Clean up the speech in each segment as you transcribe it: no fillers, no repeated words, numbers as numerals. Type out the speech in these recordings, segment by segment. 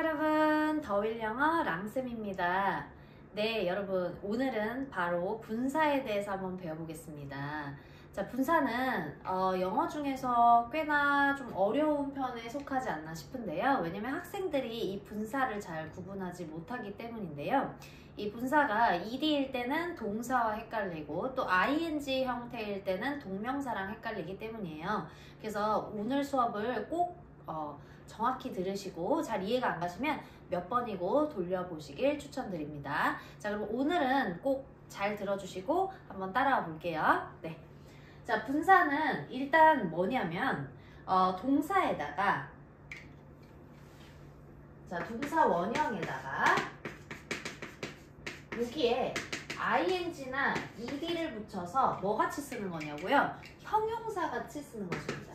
여러분, 더윌영어 랑쌤입니다. 네, 여러분, 오늘은 바로 분사에 대해서 한번 배워보겠습니다. 자, 분사는 영어 중에서 꽤나 좀 어려운 편에 속하지 않나 싶은데요. 왜냐면 학생들이 이 분사를 잘 구분하지 못하기 때문인데요. 이 분사가 ed일 때는 동사와 헷갈리고 또 ing 형태일 때는 동명사랑 헷갈리기 때문이에요. 그래서 오늘 수업을 꼭 정확히 들으시고 잘 이해가 안 가시면 몇 번이고 돌려보시길 추천드립니다. 자, 그럼 오늘은 꼭 잘 들어주시고 한번 따라와 볼게요. 네. 자, 분사는 일단 뭐냐면 동사에다가 동사 원형에다가 여기에 ing나 ed를 붙여서 뭐 같이 쓰는 거냐고요? 형용사 같이 쓰는 것입니다.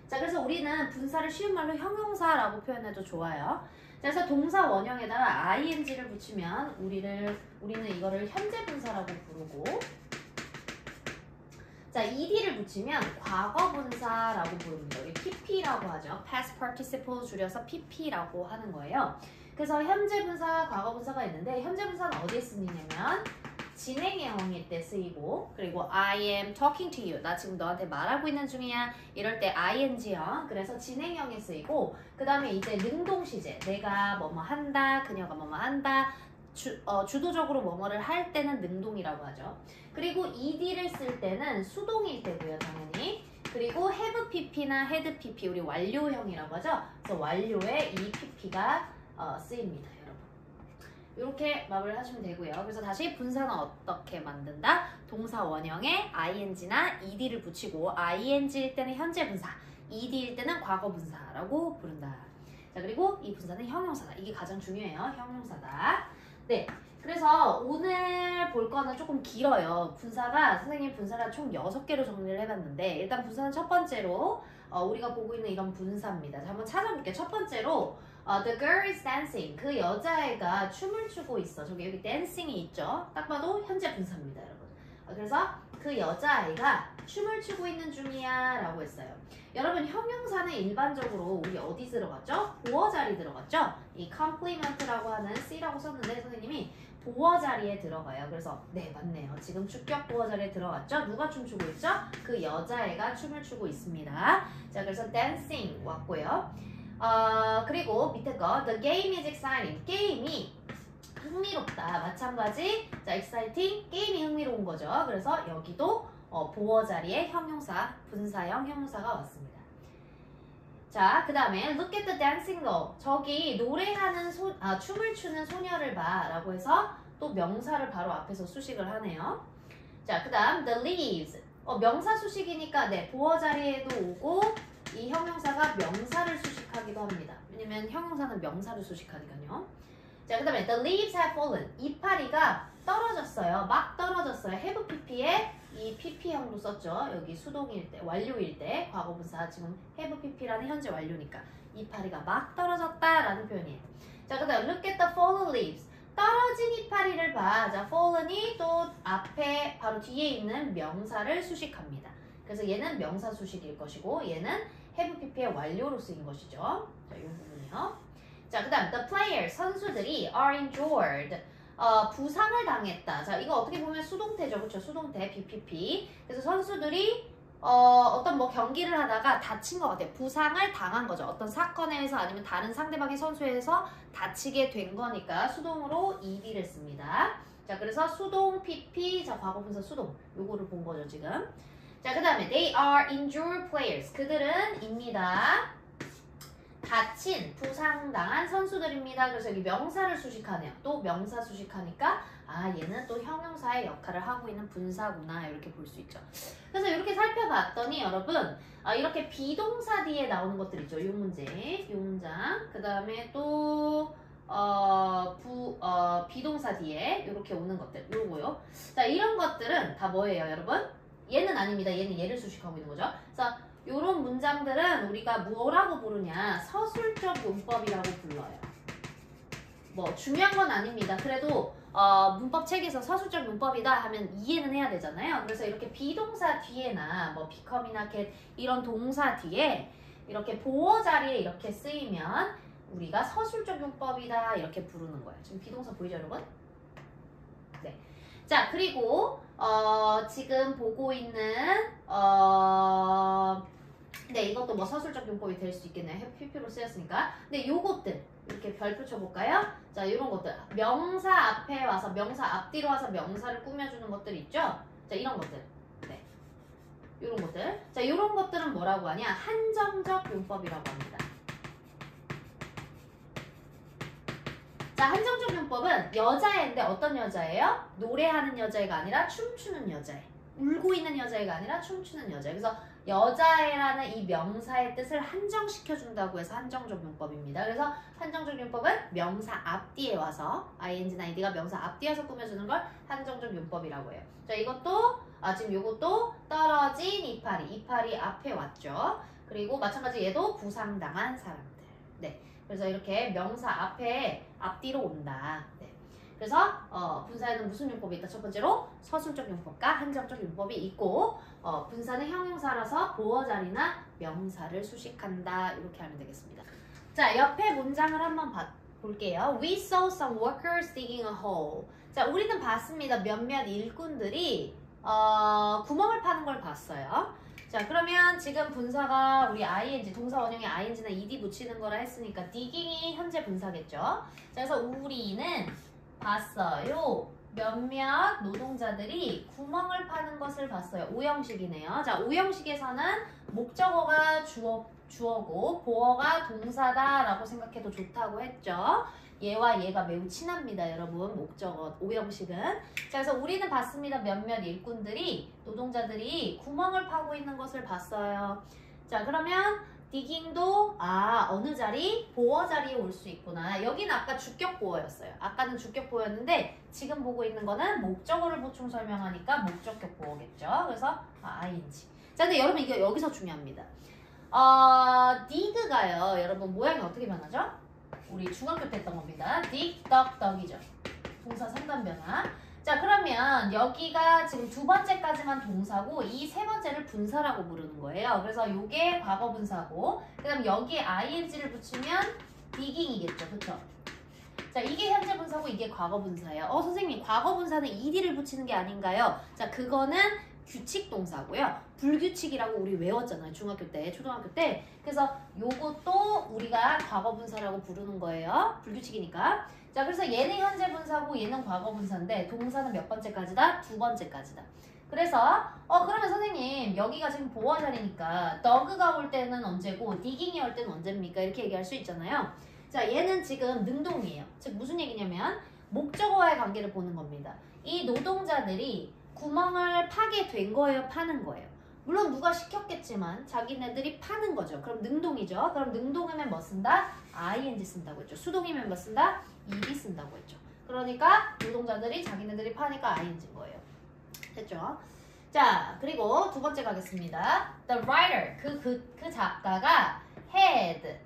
자, 그래서 우리는 분사를 쉬운 말로 형용사라고 표현해도 좋아요. 그래서 동사 원형에다가 ing를 붙이면 우리는 이거를 현재 분사라고 부르고, 자, ed를 붙이면 과거 분사라고 부릅니다. 우리 pp라고 하죠. past participle 줄여서 pp라고 하는 거예요. 그래서 현재 분사, 과거 분사가 있는데 현재 분사는 어디에 쓰이냐면 진행형일 때 쓰이고, 그리고 I am talking to you. 나 지금 너한테 말하고 있는 중이야. 이럴 때 ing형. 그래서 진행형에 쓰이고, 그 다음에 이제 능동시제. 내가 뭐뭐 한다, 그녀가 뭐뭐 한다. 주도적으로 뭐뭐를 할 때는 능동이라고 하죠. 그리고 ed를 쓸 때는 수동일 때고요, 당연히. 그리고 have pp나 had pp, 우리 완료형이라고 하죠. 그래서 완료에 이 pp가 쓰입니다, 여러분. 이렇게 마무리를 하시면 되고요. 그래서 다시 분사는 어떻게 만든다? 동사 원형에 ing나 ed를 붙이고, ing일 때는 현재 분사, ed일 때는 과거 분사라고 부른다. 자, 그리고 이 분사는 형용사다. 이게 가장 중요해요. 형용사다. 네, 그래서 오늘 볼 거는 조금 길어요. 선생님 분사가 총 6개로 정리를 해봤는데, 일단 분사는 첫 번째로 우리가 보고 있는 이런 분사입니다. 자, 한번 찾아볼게요. 첫 번째로 the girl is dancing. 그 여자애가 춤을 추고 있어. 여기 dancing이 있죠. 딱 봐도 현재 분사입니다, 여러분. 그래서 그 여자아이가 춤을 추고 있는 중이야 라고 했어요. 여러분, 형용사는 일반적으로 우리 어디 들어갔죠? 보어 자리 들어갔죠? 이 compliment라고 하는 C라고 썼는데 선생님이 보어 자리에 들어가요. 그래서 네, 맞네요. 지금 주격 보어 자리에 들어갔죠? 누가 춤추고 있죠? 그 여자애가 춤을 추고 있습니다. 자, 그래서 dancing 왔고요. 그리고 밑에 거 the game is exciting. 게임이 흥미롭다. 마찬가지. 자, exciting. 게임이 흥미로운 거죠. 그래서 여기도 보어 자리에 형용사, 분사형 형용사가 왔습니다. 자, 그 다음에 look at the dancing girl. 저기 노래하는 춤을 추는 소녀를 봐 라고 해서 또 명사를 바로 앞에서 수식을 하네요. 자, 그 다음 the leaves. 명사 수식이니까 네, 보어 자리에도 오고 이 형용사가 명사를 수식하기도 합니다. 왜냐면 형용사는 명사를 수식하니까요. 자, 그 다음에 the leaves have fallen. 이파리가 떨어졌어요. 막 떨어졌어요. have pp에 이 pp형도 썼죠. 여기 수동일 때, 완료일 때, 과거분사. 지금 have pp라는 현재 완료니까 이파리가 막 떨어졌다 라는 표현이에요. 자, 그 다음 look at the fallen leaves. 떨어진 이파리를 봐. 자, fallen이 또 앞에 바로 뒤에 있는 명사를 수식합니다. 그래서 얘는 명사 수식일 것이고 얘는 have pp의 완료로 쓰인 것이죠. 자, 이 부분이요. 자, 그 다음 the players, 선수들이 are injured. 부상을 당했다. 자, 이거 어떻게 보면 수동태죠. 그렇죠? 수동태 BPP. 그래서 선수들이 어떤 경기를 하다가 다친 것 같아요. 부상을 당한 거죠. 어떤 사건에 의해서 아니면 다른 상대방의 선수에 의해서 다치게 된 거니까 수동으로 ed를 씁니다. 자, 그래서 수동 PP, 자, 과거분사 수동. 요거를 본 거죠, 지금. 자, 그 다음에 they are injured players. 그들은 입니다. 다친, 부상당한 선수들입니다. 그래서 여기 명사를 수식하네요. 또 명사 수식하니까 얘는 또 형용사의 역할을 하고 있는 분사구나 이렇게 볼 수 있죠. 그래서 이렇게 살펴봤더니 여러분 이렇게 비동사 뒤에 나오는 것들 있죠. 이 문제, 이 문장. 그 다음에 또 비동사 뒤에 이렇게 오는 것들, 요거요. 자, 이런 것들은 다 뭐예요, 여러분? 얘는 아닙니다. 얘는 얘를 수식하고 있는 거죠. 그래서 요런 문장들은 우리가 뭐라고 부르냐? 서술적 문법이라고 불러요. 중요한 건 아닙니다. 그래도 문법 책에서 서술적 문법이다 하면 이해는 해야 되잖아요. 그래서 이렇게 비동사 뒤에나 become이나 get 이런 동사 뒤에 이렇게 보어 자리에 이렇게 쓰이면 우리가 서술적 용법이다 이렇게 부르는 거예요. 지금 비동사 보이죠 여러분? 네. 자 그리고 지금 보고 있는 네 이것도 뭐 서술적 용법이 될 수 있겠네요. PP로 쓰였으니까. 근데 요것들 이렇게 별표 쳐볼까요? 자 이런 것들 명사 앞에 와서 명사 앞뒤로 와서 명사를 꾸며주는 것들 있죠? 자 이런 것들 네 이런 것들 자 이런 것들은 뭐라고 하냐? 한정적 용법이라고 합니다. 자 한정적 용법은 여자애인데 어떤 여자예요? 노래하는 여자애가 아니라 춤추는 여자애. 울고 있는 여자애가 아니라 춤추는 여자애. 그래서 여자애라는 이 명사의 뜻을 한정시켜준다고 해서 한정적 용법입니다. 그래서 한정적 용법은 명사 앞뒤에 와서 ing나 id가 명사 앞뒤에 와서 꾸며주는 걸 한정적 용법이라고 해요. 자 이것도 지금 요것도 떨어진 이파리 앞에 왔죠. 그리고 마찬가지 얘도 부상당한 사람들. 네. 그래서 이렇게 명사 앞뒤로 온다. 네. 그래서 분사에는 무슨 용법이 있다? 첫 번째로 서술적 용법과 한정적 용법이 있고 분사는 형용사라서 보어 자리나 명사를 수식한다. 이렇게 하면 되겠습니다. 자 옆에 문장을 한번 볼게요. We saw some workers digging a hole. 자 우리는 봤습니다. 몇몇 일꾼들이 구멍을 파는 걸 봤어요. 자 그러면 지금 분사가 우리 ing 동사 원형에 ing나 ed 붙이는 거라 했으니까 digging이 현재 분사겠죠. 자 그래서 우리는 봤어요. 몇몇 노동자들이 구멍을 파는 것을 봤어요. 오형식이네요. 자 오형식에서는 목적어가 주어고 보어가 동사다라고 생각해도 좋다고 했죠. 얘와 얘가 매우 친합니다. 여러분 목적어 오형식은. 자 그래서 우리는 봤습니다. 몇몇 일꾼들이 노동자들이 구멍을 파고 있는 것을 봤어요. 자 그러면 디깅도 어느 자리? 보어 자리에 올 수 있구나. 여기는 아까 주격 보어였어요. 아까는 주격 보어였는데 지금 보고 있는 거는 목적어를 보충 설명하니까 목적격 보어겠죠. 그래서 ing. 자 근데 여러분 이게 여기서 중요합니다. dig가요. 여러분 모양이 어떻게 변하죠? 우리 중학교 때 했던 겁니다. dig, dug, dug이죠. 동사 3단 변화. 자 그러면 여기가 지금 두 번째까지만 동사고 이 세 번째를 분사라고 부르는 거예요. 그래서 요게 과거 분사고 그 다음 여기에 ing를 붙이면 digging이겠죠. 그쵸? 자 이게 현재 분사고 이게 과거 분사예요. 선생님 과거 분사는 ed를 붙이는 게 아닌가요? 자 그거는 규칙 동사고요. 불규칙이라고 우리 외웠잖아요. 중학교 때, 초등학교 때. 그래서 요것도 우리가 과거 분사라고 부르는 거예요. 불규칙이니까. 자, 그래서 얘는 현재 분사고 얘는 과거 분사인데 동사는 몇 번째까지다? 두 번째까지다. 그래서 그러면 선생님 여기가 지금 보어 자리니까 dug가 올 때는 언제고 digging이 올 때는 언제입니까? 이렇게 얘기할 수 있잖아요. 자, 얘는 지금 능동이에요. 즉 무슨 얘기냐면 목적어와의 관계를 보는 겁니다. 이 노동자들이 구멍을 파게 된 거예요? 파는 거예요? 물론 누가 시켰겠지만 자기네들이 파는 거죠. 그럼 능동이죠. 그럼 능동이면 뭐 쓴다? ing 쓴다고 했죠. 수동이면 뭐 쓴다? ed 쓴다고 했죠. 그러니까 노동자들이 자기네들이 파니까 ing인 거예요. 됐죠? 자, 그리고 두 번째 가겠습니다. The writer, 그 작가가 had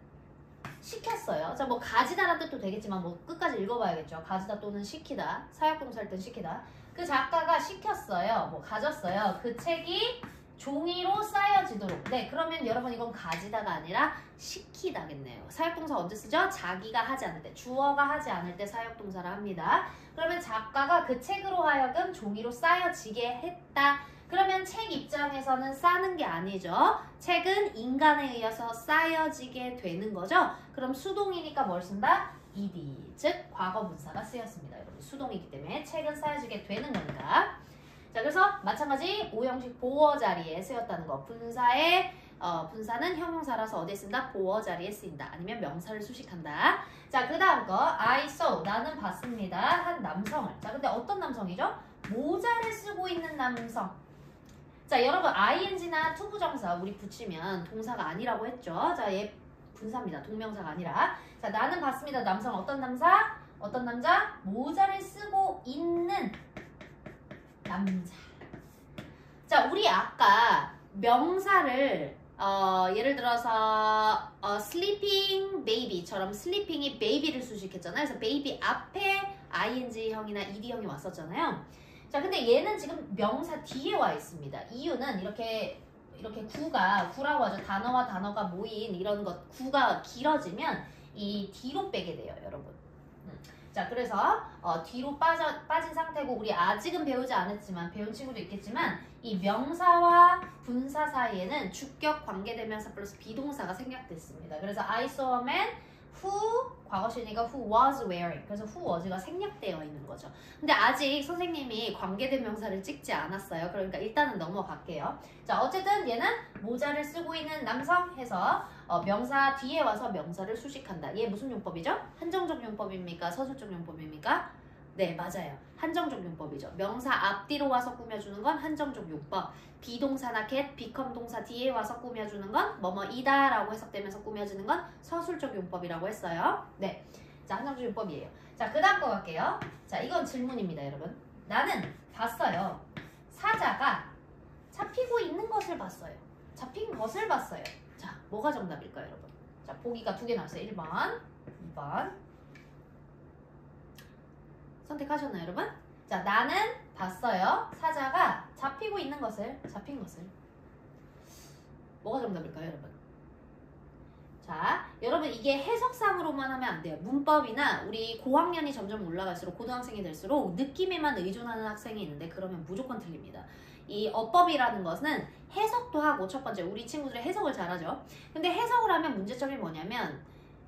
시켰어요. 자, 뭐 가지다라는 뜻도 되겠지만 뭐 끝까지 읽어봐야겠죠. 가지다 또는 시키다. 사역동사일 땐 시키다. 그 작가가 시켰어요. 뭐 가졌어요. 그 책이 종이로 쌓여지도록. 네, 그러면 여러분 이건 가지다가 아니라 시키다겠네요. 사역동사 언제 쓰죠? 자기가 하지 않을 때, 주어가 하지 않을 때 사역동사를 합니다. 그러면 작가가 그 책으로 하여금 종이로 쌓여지게 했다. 그러면 책 입장에서는 싸는 게 아니죠. 책은 인간에 의해서 쌓여지게 되는 거죠. 그럼 수동이니까 뭘 쓴다? ed, 즉 과거 분사가 쓰였습니다. 여러분 수동이기 때문에 책은 쌓여지게 되는 거니까. 자, 그래서 마찬가지 오형식 보어 자리에 쓰였다는 거. 분사는 형용사라서 어디에 쓴다? 보어 자리에 쓰인다. 아니면 명사를 수식한다. 자, 그 다음 거 I saw, 나는 봤습니다. 한 남성을. 자, 근데 어떤 남성이죠? 모자를 쓰고 있는 남성. 자, 여러분 ing나 투부정사 우리 붙이면 동사가 아니라고 했죠. 자, 얘 분사입니다. 동명사가 아니라. 자, 나는 봤습니다. 남성 어떤 남자? 어떤 남자? 모자를 쓰고 있는 남자. 자, 우리 아까 명사를 예를 들어서 sleeping baby처럼 sleeping이 baby를 수식했잖아요. 그래서 baby 앞에 ing형이나 ed형이 왔었잖아요. 자, 근데 얘는 지금 명사 뒤에 와 있습니다. 이유는 이렇게 구라고 하죠. 단어와 단어가 모인 이런 것, 구가 길어지면 이 뒤로 빼게 돼요, 여러분. 자, 그래서 뒤로 빠진 상태고 우리 아직은 배우지 않았지만 배운 친구도 있겠지만 이 명사와 분사 사이에는 주격 관계대명사 플러스 비동사가 생략됐습니다. 그래서 I saw a man who 과거시니까 who was wearing. 그래서 who was가 생략되어 있는 거죠. 근데 아직 선생님이 관계대명사를 찍지 않았어요. 그러니까 일단은 넘어갈게요. 자, 어쨌든 얘는 모자를 쓰고 있는 남성 해서 명사 뒤에 와서 명사를 수식한다. 얘 무슨 용법이죠? 한정적 용법입니까? 서술적 용법입니까? 네, 맞아요. 한정적 용법이죠. 명사 앞뒤로 와서 꾸며주는 건 한정적 용법. 비동사나 get, become 동사 뒤에 와서 꾸며주는 건 뭐뭐이다 라고 해석되면서 꾸며지는 건 서술적 용법이라고 했어요. 네, 자, 한정적 용법이에요. 자, 그 다음 거 갈게요. 자, 이건 질문입니다, 여러분. 나는 봤어요. 사자가 잡히고 있는 것을 봤어요. 잡힌 것을 봤어요. 자, 뭐가 정답일까요, 여러분? 자, 보기가 두 개 나왔어요. 1번, 2번. 선택하셨나요, 여러분? 자, 나는 봤어요. 사자가 잡히고 있는 것을, 잡힌 것을. 뭐가 정답일까요, 여러분? 자, 여러분 이게 해석상으로만 하면 안 돼요. 문법이나 우리 고학년이 점점 올라갈수록 고등학생이 될수록 느낌에만 의존하는 학생이 있는데 그러면 무조건 틀립니다. 이 어법이라는 것은 해석도 하고 첫 번째 우리 친구들이 해석을 잘하죠. 근데 해석을 하면 문제점이 뭐냐면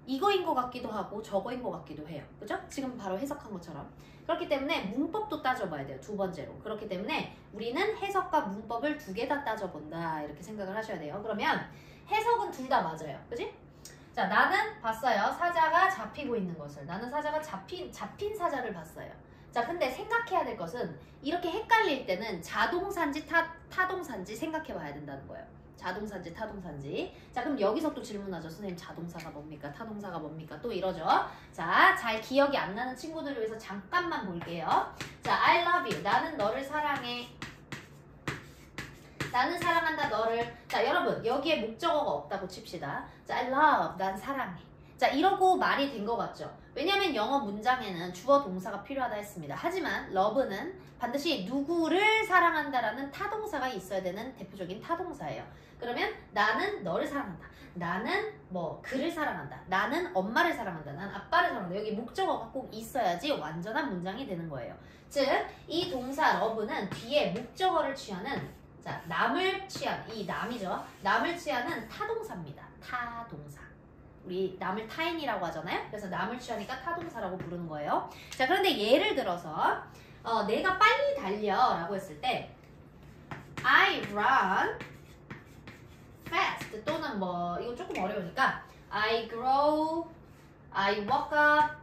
이거인 것 같기도 하고 저거인 것 같기도 해요. 그죠? 지금 바로 해석한 것처럼. 그렇기 때문에 문법도 따져봐야 돼요. 두 번째로. 그렇기 때문에 우리는 해석과 문법을 두 개 다 따져본다. 이렇게 생각을 하셔야 돼요. 그러면 해석은 둘 다 맞아요. 그지? 자, 나는 봤어요. 사자가 잡히고 있는 것을. 나는 사자가 잡힌 사자를 봤어요. 자, 근데 생각해야 될 것은 이렇게 헷갈릴 때는 자동사인지 타동사인지 생각해 봐야 된다는 거예요. 자동사인지 타동사인지. 자, 그럼 여기서 또 질문하죠. 선생님, 자동사가 뭡니까? 타동사가 뭡니까? 또 이러죠. 자, 잘 기억이 안 나는 친구들을 위해서 잠깐만 볼게요. 자, I love you. 나는 너를 사랑해. 나는 사랑한다 너를. 자, 여러분 여기에 목적어가 없다고 칩시다. 자, I love. 난 사랑해. 자, 이러고 말이 된 것 같죠? 왜냐면 영어 문장에는 주어 동사가 필요하다 했습니다. 하지만 love는 반드시 누구를 사랑한다라는 타동사가 있어야 되는 대표적인 타동사예요. 그러면 나는 너를 사랑한다. 나는 뭐 그를 사랑한다. 나는 엄마를 사랑한다. 나는 아빠를 사랑한다. 여기 목적어가 꼭 있어야지 완전한 문장이 되는 거예요. 즉, 이 동사 love는 뒤에 목적어를 취하는, 자, 남을 취한, 이 남이죠. 남을 취하는 타동사입니다. 타동사. 우리 남을 타인이라고 하잖아요. 그래서 남을 취하니까 타동사라고 부르는 거예요. 자, 그런데 예를 들어서 내가 빨리 달려 라고 했을 때 I run fast 또는 뭐 이거 조금 어려우니까 I walk up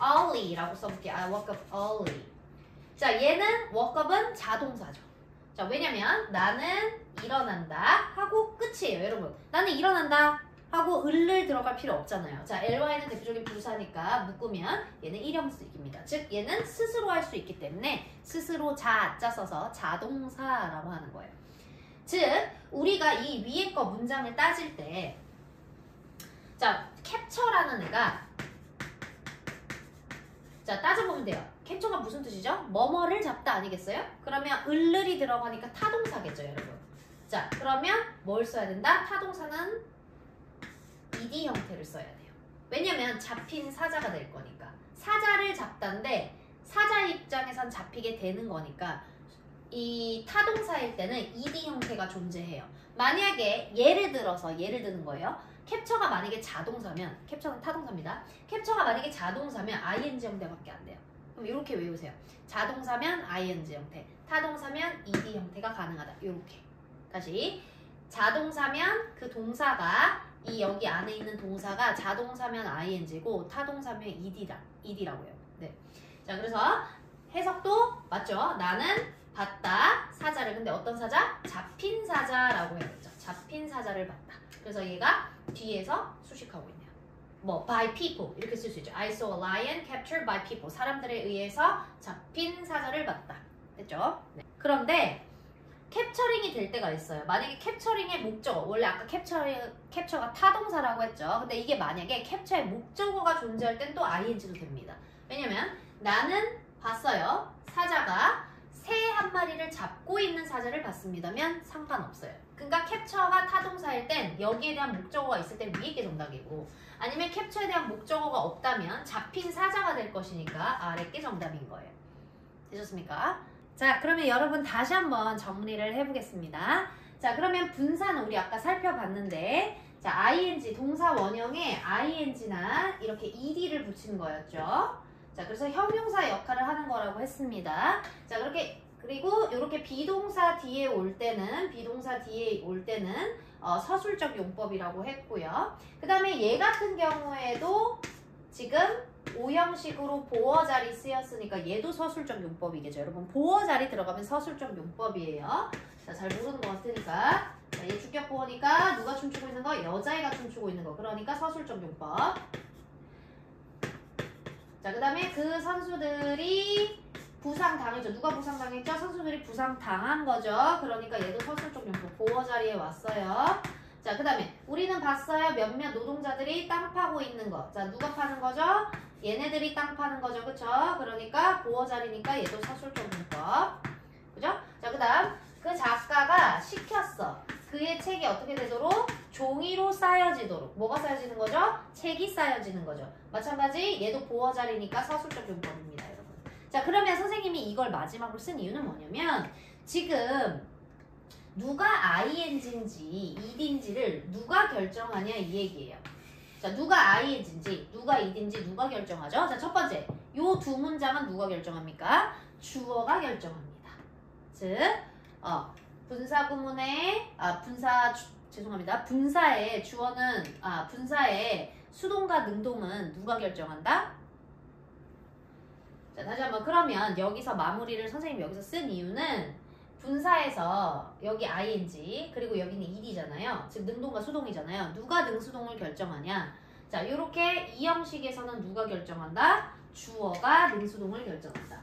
early 라고 써볼게요. I walk up early. 자, 얘는 walk up은 자동사죠. 자, 왜냐면 나는 일어난다 하고 끝이에요. 여러분, 나는 일어난다 하고 을을 들어갈 필요 없잖아요. 자, ly는 대표적인 부사니까 묶으면 얘는 일형식입니다. 즉, 얘는 스스로 할 수 있기 때문에 스스로 자자 써서 자동사라고 하는 거예요. 즉, 우리가 이 위에 거 문장을 따질 때, 자, 캡처라는 애가, 자, 따져보면 돼요. 캡처가 무슨 뜻이죠? 뭐뭐를 잡다 아니겠어요? 그러면 을을이 들어가니까 타동사겠죠, 여러분. 자, 그러면 뭘 써야 된다? 타동사는 ed 형태를 써야 돼요. 왜냐면 잡힌 사자가 될 거니까. 사자를 잡다인데 사자 입장에선 잡히게 되는 거니까 이 타동사일 때는 ed 형태가 존재해요. 만약에 예를 드는 거예요. 캡처가 만약에 자동사면, 캡처는 타동사입니다. 캡처가 만약에 자동사면 ing 형태밖에 안 돼요. 그럼 이렇게 외우세요. 자동사면 ing 형태, 타동사면 ed 형태가 가능하다. 이렇게. 다시. 자동사면 그 동사가 이 여기 안에 있는 동사가 자동사면 ing고 타동사면 ed라고 해요. 네. 자, 그래서 해석도 맞죠? 나는 봤다 사자를. 근데 어떤 사자? 잡힌 사자라고 해야겠죠. 잡힌 사자를 봤다. 그래서 얘가 뒤에서 수식하고 있네요. 뭐 by people 이렇게 쓸 수 있죠. I saw a lion captured by people. 사람들에 의해서 잡힌 사자를 봤다. 됐죠? 네. 그런데 캡처링이 될 때가 있어요. 만약에 캡처링의 목적어, 원래 아까 캡처가 타동사라고 했죠. 근데 이게 만약에 캡처의 목적어가 존재할 땐 또 ing도 됩니다. 왜냐면 나는 봤어요. 사자가 새 한 마리를 잡고 있는 사자를 봤습니다면 상관없어요. 그러니까 캡처가 타동사일 땐 여기에 대한 목적어가 있을 땐 위에 게 정답이고 아니면 캡처에 대한 목적어가 없다면 잡힌 사자가 될 것이니까 아래 게 정답인 거예요. 되셨습니까? 자, 그러면 여러분 다시 한번 정리를 해보겠습니다. 자, 그러면 분사는 우리 아까 살펴봤는데 자, ing, 동사 원형에 ing나 이렇게 ed를 붙이는 거였죠. 자, 그래서 형용사 역할을 하는 거라고 했습니다. 자, 그리고 이렇게 비동사 뒤에 올 때는 서술적 용법이라고 했고요. 그 다음에 얘 같은 경우에도 지금 오형식으로 보어 자리 쓰였으니까 얘도 서술적 용법이겠죠. 여러분 보어 자리 들어가면 서술적 용법이에요. 자, 잘 모르는 것 같으니까 자, 얘 주격 보어니까 누가 춤추고 있는 거? 여자애가 춤추고 있는 거. 그러니까 서술적 용법. 자, 그 다음에 그 선수들이 부상당했죠. 누가 부상당했죠? 선수들이 부상당한 거죠. 그러니까 얘도 서술적 용법 보어 자리에 왔어요. 자, 그 다음에 우리는 봤어요. 몇몇 노동자들이 땅 파고 있는 거. 자, 누가 파는 거죠? 얘네들이 땅 파는 거죠. 그쵸? 그러니까 보어 자리니까 얘도 서술적 용법. 그죠? 자, 그 다음 그 작가가 시켰어. 그의 책이 어떻게 되도록? 종이로 쌓여지도록. 뭐가 쌓여지는 거죠? 책이 쌓여지는 거죠. 마찬가지 얘도 보어 자리니까 서술적 용법입니다, 여러분. 자, 그러면 선생님이 이걸 마지막으로 쓴 이유는 뭐냐면 지금 누가 ing인지 ed인지를 누가 결정하냐 이 얘기예요. 자, 누가 ing인지 누가 ed인지 누가 결정하죠? 자, 첫 번째 요 두 문장은 누가 결정합니까? 주어가 결정합니다. 즉 분사구문의 분사의 주어는 분사의 수동과 능동은 누가 결정한다? 자, 다시 한번 그러면 여기서 마무리를 선생님이 여기서 쓴 이유는 분사에서 여기 ing 그리고 여기는 ed잖아요. 즉 능동과 수동이잖아요. 누가 능수동을 결정하냐? 자, 요렇게 이 형식에서는 누가 결정한다? 주어가 능수동을 결정한다.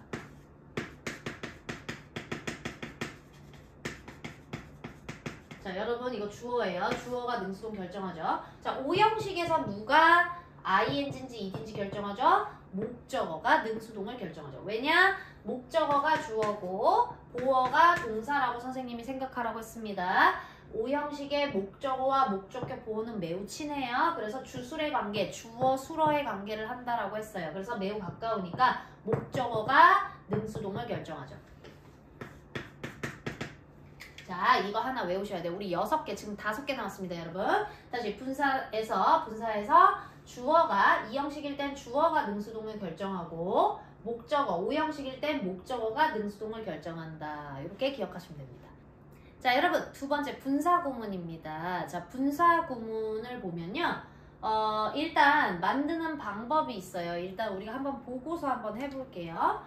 자, 여러분 이거 주어예요. 주어가 능수동 결정하죠. 자, 오형식에서 누가 ing인지 ed인지 결정하죠? 목적어가 능수동을 결정하죠. 왜냐? 목적어가 주어고 보어가 동사라고 선생님이 생각하라고 했습니다. 오형식의 목적어와 목적격 보어는 매우 친해요. 그래서 주술의 관계, 주어, 수어의 관계를 한다라고 했어요. 그래서 매우 가까우니까 목적어가 능수동을 결정하죠. 자, 이거 하나 외우셔야 돼요. 우리 6개, 지금 5개 나왔습니다, 여러분. 다시 분사에서 주어가 이형식일 땐 주어가 능수동을 결정하고 목적어, 오형식일 땐 목적어가 능수동을 결정한다. 이렇게 기억하시면 됩니다. 자, 여러분 두 번째 분사구문입니다. 자, 분사구문을 보면요. 일단 만드는 방법이 있어요. 일단 우리가 한번 보고서 한번 해볼게요.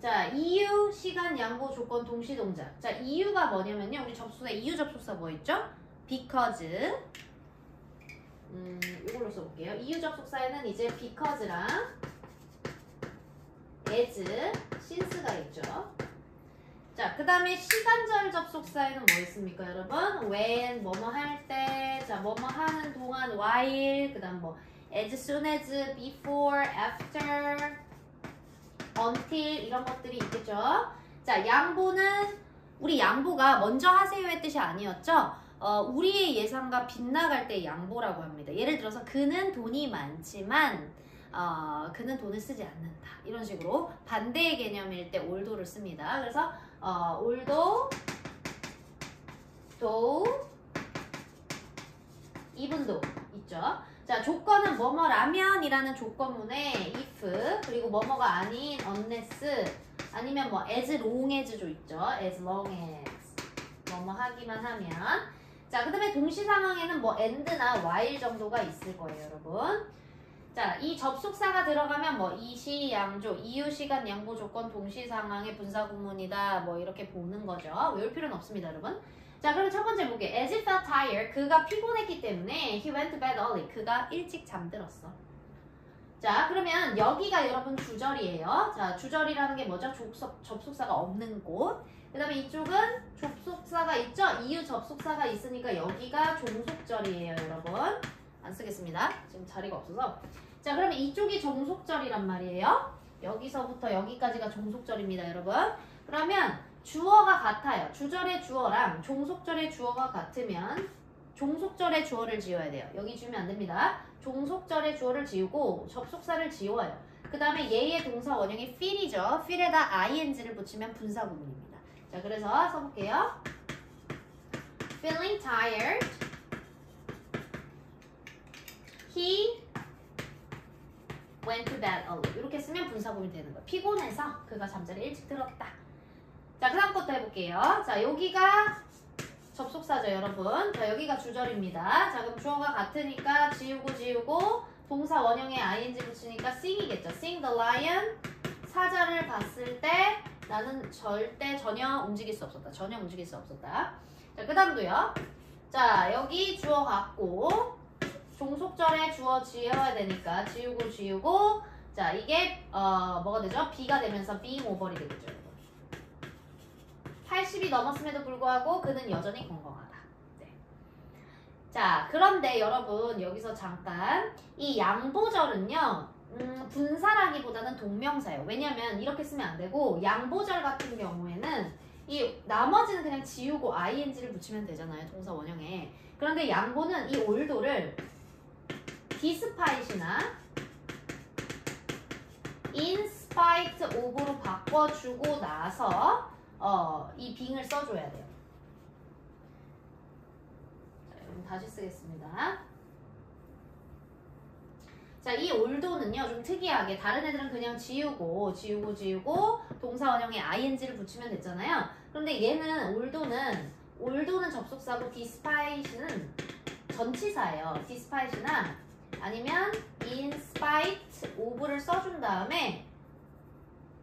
자, 이유, 시간, 양보, 조건, 동시동작. 자, 이유가 뭐냐면요. 우리 접속사, 이유 접속사 뭐 있죠? because. 이걸로 써볼게요. 이유 접속사에는 이제 because랑 as, since가 있죠. 자, 그 다음에 시간절 접속사에는 뭐 있습니까, 여러분? when, 뭐뭐 할 때, 자, 뭐뭐 하는 동안, while, 그 다음 뭐 as soon as, before, after, until 이런 것들이 있겠죠. 자, 양보는 우리 양보가 먼저 하세요의 뜻이 아니었죠. 우리의 예상과 빗나갈 때 양보라고 합니다. 예를 들어서 그는 돈이 많지만 그는 돈을 쓰지 않는다. 이런 식으로 반대의 개념일 때 올도를 씁니다. 그래서 올도, though, even도 있죠. 자, 조건은 뭐뭐라면이라는 조건문에 if 그리고 뭐뭐가 아닌 unless 아니면 뭐 as long as도 있죠. as long as 뭐뭐 하기만 하면. 자, 그 다음에 동시 상황에는 뭐 and나 while 정도가 있을 거예요, 여러분. 자, 이 접속사가 들어가면 뭐 이시, 양조, 이유, 시간, 양보, 조건, 동시 상황의 분사 구문이다. 뭐 이렇게 보는 거죠. 외울 필요는 없습니다, 여러분. 자, 그럼 첫 번째 볼게요. As he felt tired. 그가 피곤했기 때문에 he went to bed early. 그가 일찍 잠들었어. 자, 그러면 여기가 여러분 주절이에요. 자, 주절이라는 게 뭐죠? 접속사가 없는 곳. 그 다음에 이쪽은 접속사가 있죠? 이유 접속사가 있으니까 여기가 종속절이에요, 여러분. 안 쓰겠습니다. 지금 자리가 없어서. 자, 그러면 이쪽이 종속절이란 말이에요. 여기서부터 여기까지가 종속절입니다, 여러분. 그러면 주어가 같아요. 주절의 주어랑 종속절의 주어가 같으면 종속절의 주어를 지워야 돼요. 여기 주면 안 됩니다. 종속절의 주어를 지우고 접속사를 지워요. 그 다음에 얘의 동사 원형이 feel이죠. feel에다 ing를 붙이면 분사구문입니다. 자, 그래서 써볼게요. Feeling tired. He went to bed early. 이렇게 쓰면 분사구문이 되는 거예요. 피곤해서 그가 잠자리 일찍 들었다. 자, 그 다음 것도 해볼게요. 자, 여기가 접속사죠, 여러분. 자, 여기가 주절입니다. 자, 그럼 주어가 같으니까 지우고 동사 원형에 ing 붙이니까 sing이겠죠. Sing the lion. 사자를 봤을 때 나는 전혀 움직일 수 없었다. 전혀 움직일 수 없었다. 자, 그 다음도요. 자, 여기 주어 같고 종속절에 주어 지어야 되니까 지우고 자, 이게 뭐가 되죠? B가 되면서 being over이 되겠죠, 여러분. 80이 넘었음에도 불구하고 그는 여전히 건강하다. 네. 자, 그런데 여러분 여기서 잠깐 이 양보절은요 분사라기보다는 동명사예요. 왜냐면 이렇게 쓰면 안 되고 양보절 같은 경우에는 이 나머지는 그냥 지우고 ing를 붙이면 되잖아요. 동사 원형에. 그런데 양보는 이 올도를 despite이나 in spite of로 바꿔주고 나서 이 being을 써줘야 돼요. 자, 여러분 다시 쓰겠습니다. 자, 이 올도는요 좀 특이하게 다른 애들은 그냥 지우고 동사 원형에 ing를 붙이면 됐잖아요. 그런데 얘는 올도는 접속사고 despite는 전치사예요. despite나 아니면 in spite of를 써준 다음에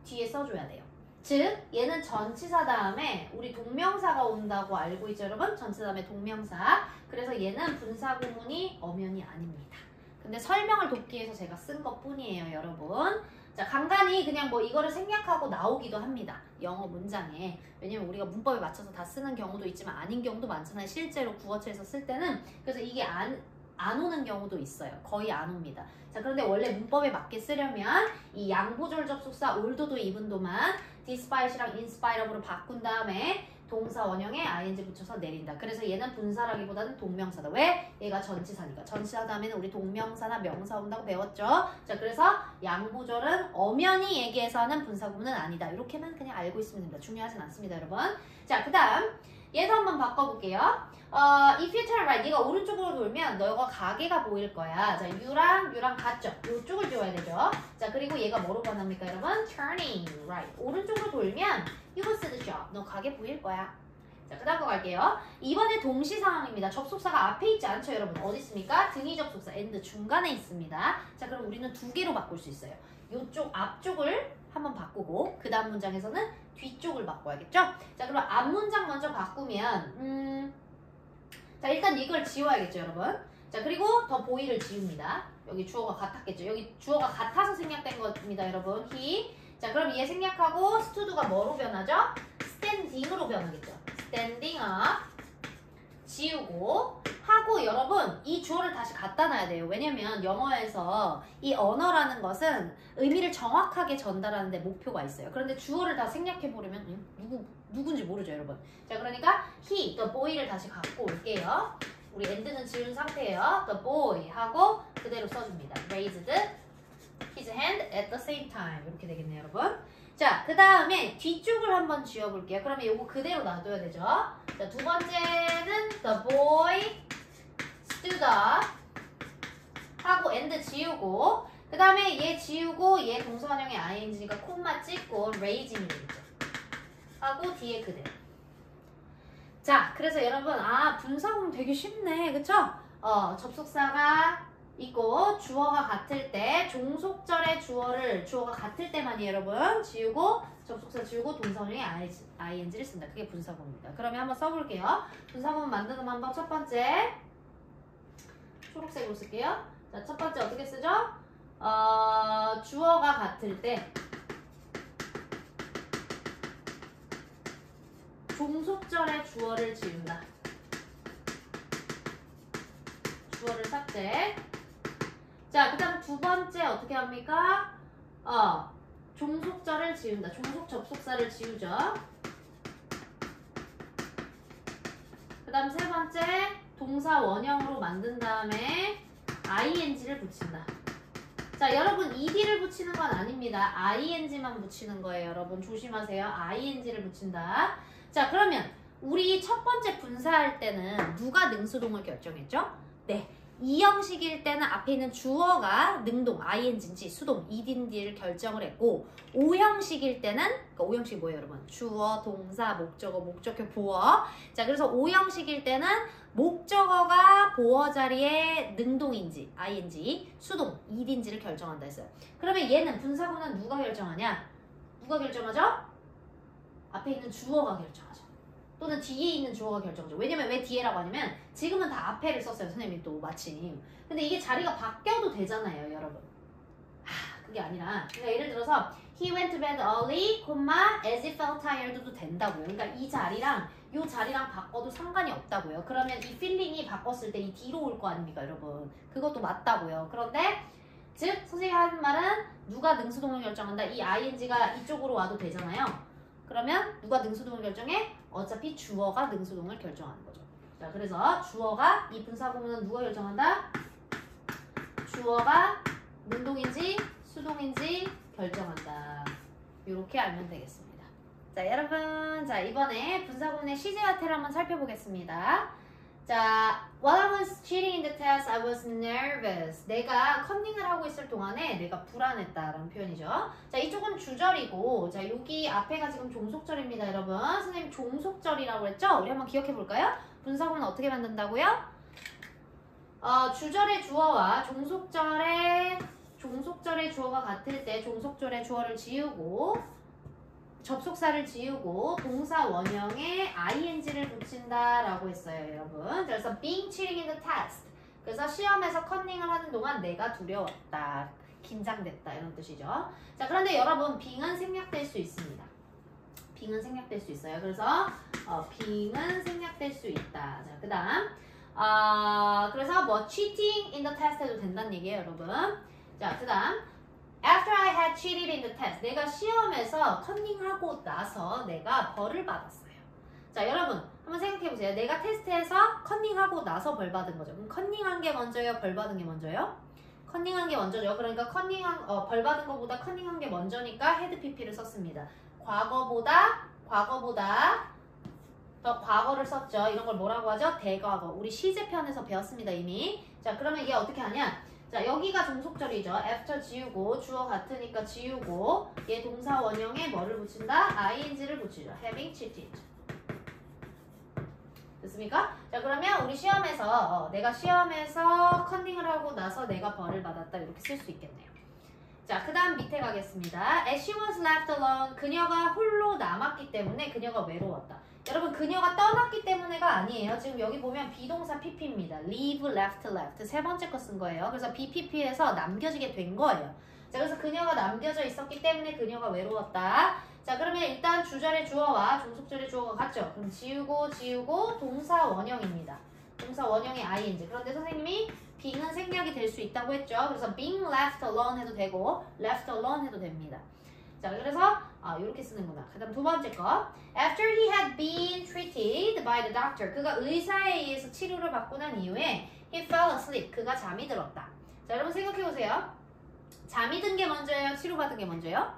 뒤에 써줘야 돼요. 즉 얘는 전치사 다음에 우리 동명사가 온다고 알고 있죠, 여러분? 전치사 다음에 동명사. 그래서 얘는 분사구문이 엄연히 아닙니다. 근데 설명을 돕기 위해서 제가 쓴 것뿐이에요, 여러분. 자, 간간히 그냥 뭐 이거를 생략하고 나오기도 합니다. 영어 문장에. 왜냐면 우리가 문법에 맞춰서 다 쓰는 경우도 있지만 아닌 경우도 많잖아요. 실제로 구어체에서 쓸 때는. 그래서 이게 안 오는 경우도 있어요. 거의 안 옵니다. 자, 그런데 원래 문법에 맞게 쓰려면 이 양보절 접속사 올도도 이분도만 despite이랑 in spite of으로 바꾼 다음에 동사 원형에 ing 붙여서 내린다. 그래서 얘는 분사라기보다는 동명사다. 왜? 얘가 전치사니까. 전치사 다음에는 우리 동명사나 명사 온다고 배웠죠. 자, 그래서 양보절은 엄연히 얘기해서는 분사구문은 아니다. 이렇게만 그냥 알고 있으면 됩니다. 중요하진 않습니다, 여러분. 자, 그 다음 얘도 한번 바꿔볼게요. If you turn right, 네가 오른쪽으로 돌면 너가 가게가 보일 거야. 자, you랑 같죠? 이쪽을 지워야 되죠. 자, 그리고 얘가 뭐로 변합니까, 여러분? Turning right. 오른쪽으로 돌면 you will see the shop. 너 가게 보일 거야. 자, 그 다음 거 갈게요. 이번에 동시 상황입니다. 접속사가 앞에 있지 않죠, 여러분? 어디 있습니까? 등위 접속사 and 중간에 있습니다. 자, 그럼 우리는 두 개로 바꿀 수 있어요. 이쪽 앞쪽을 한번 바꾸고 그 다음 문장에서는 뒤쪽을 바꿔야겠죠? 자, 그럼 앞 문장 먼저 바꾸면 자, 일단 이걸 지워야겠죠, 여러분? 자, 그리고 더 보이를 지웁니다. 여기 주어가 같았겠죠? 여기 주어가 같아서 생략된 겁니다, 여러분. he. 자, 그럼 얘 생략하고 stood가 뭐로 변하죠? standing으로 변하겠죠. standing up. 지우고 하고 여러분 이 주어를 다시 갖다 놔야 돼요. 왜냐면 영어에서 이 언어라는 것은 의미를 정확하게 전달하는 데 목표가 있어요. 그런데 주어를 다 생략해버리면 누군지 모르죠, 여러분. 자, 그러니까 he, the boy를 다시 갖고 올게요. 우리 and는 지운 상태예요. the boy 하고 그대로 써줍니다. raised his hand at the same time. 이렇게 되겠네요, 여러분. 자, 그 다음에 뒤쪽을 한번 지워볼게요. 그러면 이거 그대로 놔둬야 되죠. 자, 두 번째는 the boy stood up 하고 and 지우고 그 다음에 얘 지우고 얘 동사원형의 ing니까 콤마 찍고 raising이 되겠죠. 하고 뒤에 그대로. 자, 그래서 여러분 분사구문 되게 쉽네, 그쵸? 접속사가 있고 주어가 같을 때 종속절의 주어가 같을 때만이 여러분 지우고 접속사 지우고 동사원형의 ing를 쓴다. 그게 분사구문입니다. 그러면 한번 써볼게요. 분사구문 만드는 방법 첫 번째 초록색으로 쓸게요. 자, 첫 번째 어떻게 쓰죠? 주어가 같을 때 종속절의 주어를 지운다. 주어를 삭제. 자, 그 다음 두 번째 어떻게 합니까? 종속절을 지운다. 종속 접속사를 지우죠. 다음 세 번째 동사 원형으로 만든 다음에 ing를 붙인다. 자, 여러분 ed를 붙이는 건 아닙니다. ing만 붙이는 거예요. 여러분 조심하세요. ing를 붙인다. 자, 그러면 우리 첫 번째 분사할 때는 누가 능수동을 결정했죠? 네. 이 형식일 때는 앞에 있는 주어가 능동, ing인지 수동, ed인지를 결정을 했고, O 형식일 때는, 그러니까 O 형식이 뭐예요, 여러분? 주어, 동사, 목적어, 목적격, 보어. 자, 그래서 O 형식일 때는 목적어가 보어 자리에 능동인지, ing, 수동, ed인지를 결정한다 했어요. 그러면 얘는 분사구는 누가 결정하냐? 누가 결정하죠? 앞에 있는 주어가 결정하죠. 또는 뒤에 있는 주어가 결정하죠. 왜냐면 왜 뒤에라고 하냐면 지금은 다 앞에를 썼어요. 선생님이 또 마침. 근데 이게 자리가 바뀌어도 되잖아요, 여러분. 그게 아니라 그러니까 예를 들어서 he went to bed early, as he felt tired도 된다고요. 그러니까 이 자리랑 이 자리랑 바꿔도 상관이 없다고요. 그러면 이 feeling이 바꿨을 때 이 뒤로 올 거 아닙니까, 여러분. 그것도 맞다고요. 그런데 즉 선생님이 하는 말은 누가 능수동을 결정한다. 이 ing가 이쪽으로 와도 되잖아요. 그러면 누가 능수동을 결정해? 어차피 주어가 능수동을 결정하는 거죠. 자, 그래서 주어가 이 분사구문은 누가 결정한다? 주어가 능동인지 수동인지 결정한다. 이렇게 알면 되겠습니다. 자, 여러분, 자 이번에 분사구문의 시제와태를 한번 살펴보겠습니다. 자, while I was cheating in the test, I was nervous. 내가 컨닝을 하고 있을 동안에 내가 불안했다라는 표현이죠. 자, 이쪽은 주절이고, 자, 여기 앞에가 지금 종속절입니다, 여러분. 선생님 종속절이라고 했죠? 우리 한번 기억해 볼까요? 분사구문 어떻게 만든다고요? 주절의 주어와 종속절의 주어가 같을 때 종속절의 주어를 지우고 접속사를 지우고 동사 원형에 ing를 붙인다라고 했어요, 여러분. 그래서 being cheating in the test. 그래서 시험에서 컨닝을 하는 동안 내가 두려웠다, 긴장됐다 이런 뜻이죠. 자, 그런데 여러분 being은 생략될 수 있습니다. being은 생략될 수 있어요. 그래서 being은 생략될 수 있다. 자, 그다음 그래서 뭐 cheating in the test 해도 된다는 얘기예요, 여러분. 자, 그다음 After I had cheated in the test. 내가 시험에서 컨닝하고 나서 내가 벌을 받았어요. 자, 여러분 한번 생각해보세요. 내가 테스트에서 컨닝하고 나서 벌 받은 거죠. 그럼 컨닝한 게 먼저예요? 벌 받은 게 먼저예요? 컨닝한 게 먼저죠. 그러니까 벌 받은 것보다 컨닝한 게 먼저니까 had pp를 썼습니다. 과거보다 더 과거를 썼죠. 이런 걸 뭐라고 하죠? 대과거. 우리 시제편에서 배웠습니다, 이미. 자, 그러면 얘 어떻게 하냐? 자, 여기가 종속절이죠. after 지우고 주어 같으니까 지우고 얘 동사 원형에 뭐를 붙인다? ing를 붙이죠. having cheated. 됐습니까? 자, 그러면 우리 시험에서 내가 시험에서 컨닝을 하고 나서 내가 벌을 받았다 이렇게 쓸 수 있겠네요. 자, 그 다음 밑에 가겠습니다. As she was left alone. 그녀가 홀로 남았기 때문에 그녀가 외로웠다. 여러분 그녀가 떠났기 때문에가 아니에요. 지금 여기 보면 비동사 pp입니다. leave, left 세 번째 거 쓴 거예요. 그래서 bpp에서 남겨지게 된 거예요. 자, 그래서 그녀가 남겨져 있었기 때문에 그녀가 외로웠다. 자, 그러면 일단 주절의 주어와 종속절의 주어가 같죠. 그럼 지우고 동사 원형입니다. 동사 원형의 ing. 그런데 선생님이 being은 생략이 될 수 있다고 했죠. 그래서 being left alone 해도 되고 left alone 해도 됩니다. 자, 그래서 이렇게 쓰는구나. 그 다음 두 번째 거. After he had been treated by the doctor. 그가 의사에 의해서 치료를 받고 난 이후에 he fell asleep. 그가 잠이 들었다. 자, 여러분 생각해보세요. 잠이 든 게 먼저예요? 치료받은 게 먼저예요?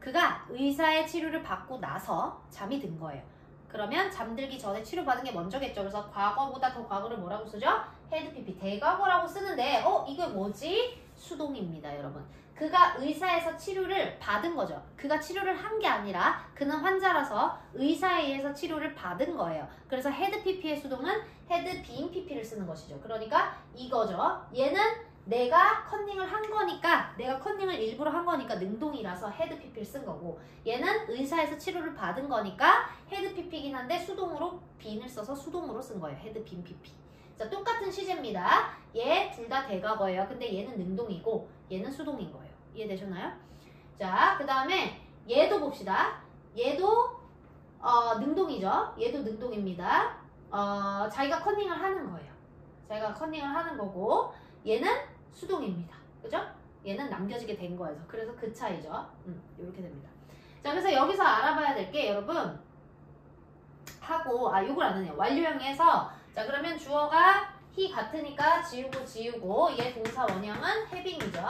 그가 의사의 치료를 받고 나서 잠이 든 거예요. 그러면 잠들기 전에 치료받은 게 먼저겠죠. 그래서 과거보다 더 과거를 뭐라고 쓰죠? had pp. 대과거라고 쓰는데 이게 뭐지? 수동입니다, 여러분. 그가 의사에서 치료를 받은 거죠. 그가 치료를 한 게 아니라 그는 환자라서 의사에 의해서 치료를 받은 거예요. 그래서 had pp의 수동은 had been pp를 쓰는 것이죠. 그러니까 이거죠. 얘는 내가 컨닝을 한 거니까, 내가 컨닝을 일부러 한 거니까 능동이라서 had pp를 쓴 거고, 얘는 의사에서 치료를 받은 거니까 had pp이긴 한데 수동으로 been을 써서 수동으로 쓴 거예요. had been pp. 자, 똑같은 시제입니다. 얘 둘 다 대과거예요. 근데 얘는 능동이고 얘는 수동인 거예요. 이해되셨나요? 자, 그 다음에 얘도 봅시다. 얘도 능동이죠. 얘도 능동입니다. 자기가 컨닝을 하는 거예요. 자기가 컨닝을 하는 거고 얘는 수동입니다. 그죠? 얘는 남겨지게 된 거예요. 그래서 그 차이죠. 이렇게 됩니다. 자, 그래서 여기서 알아봐야 될 게 여러분 하고 요걸 안 하네요. 완료형에서 자 그러면 주어가 he 같으니까 지우고 얘 동사 원형은 having이죠.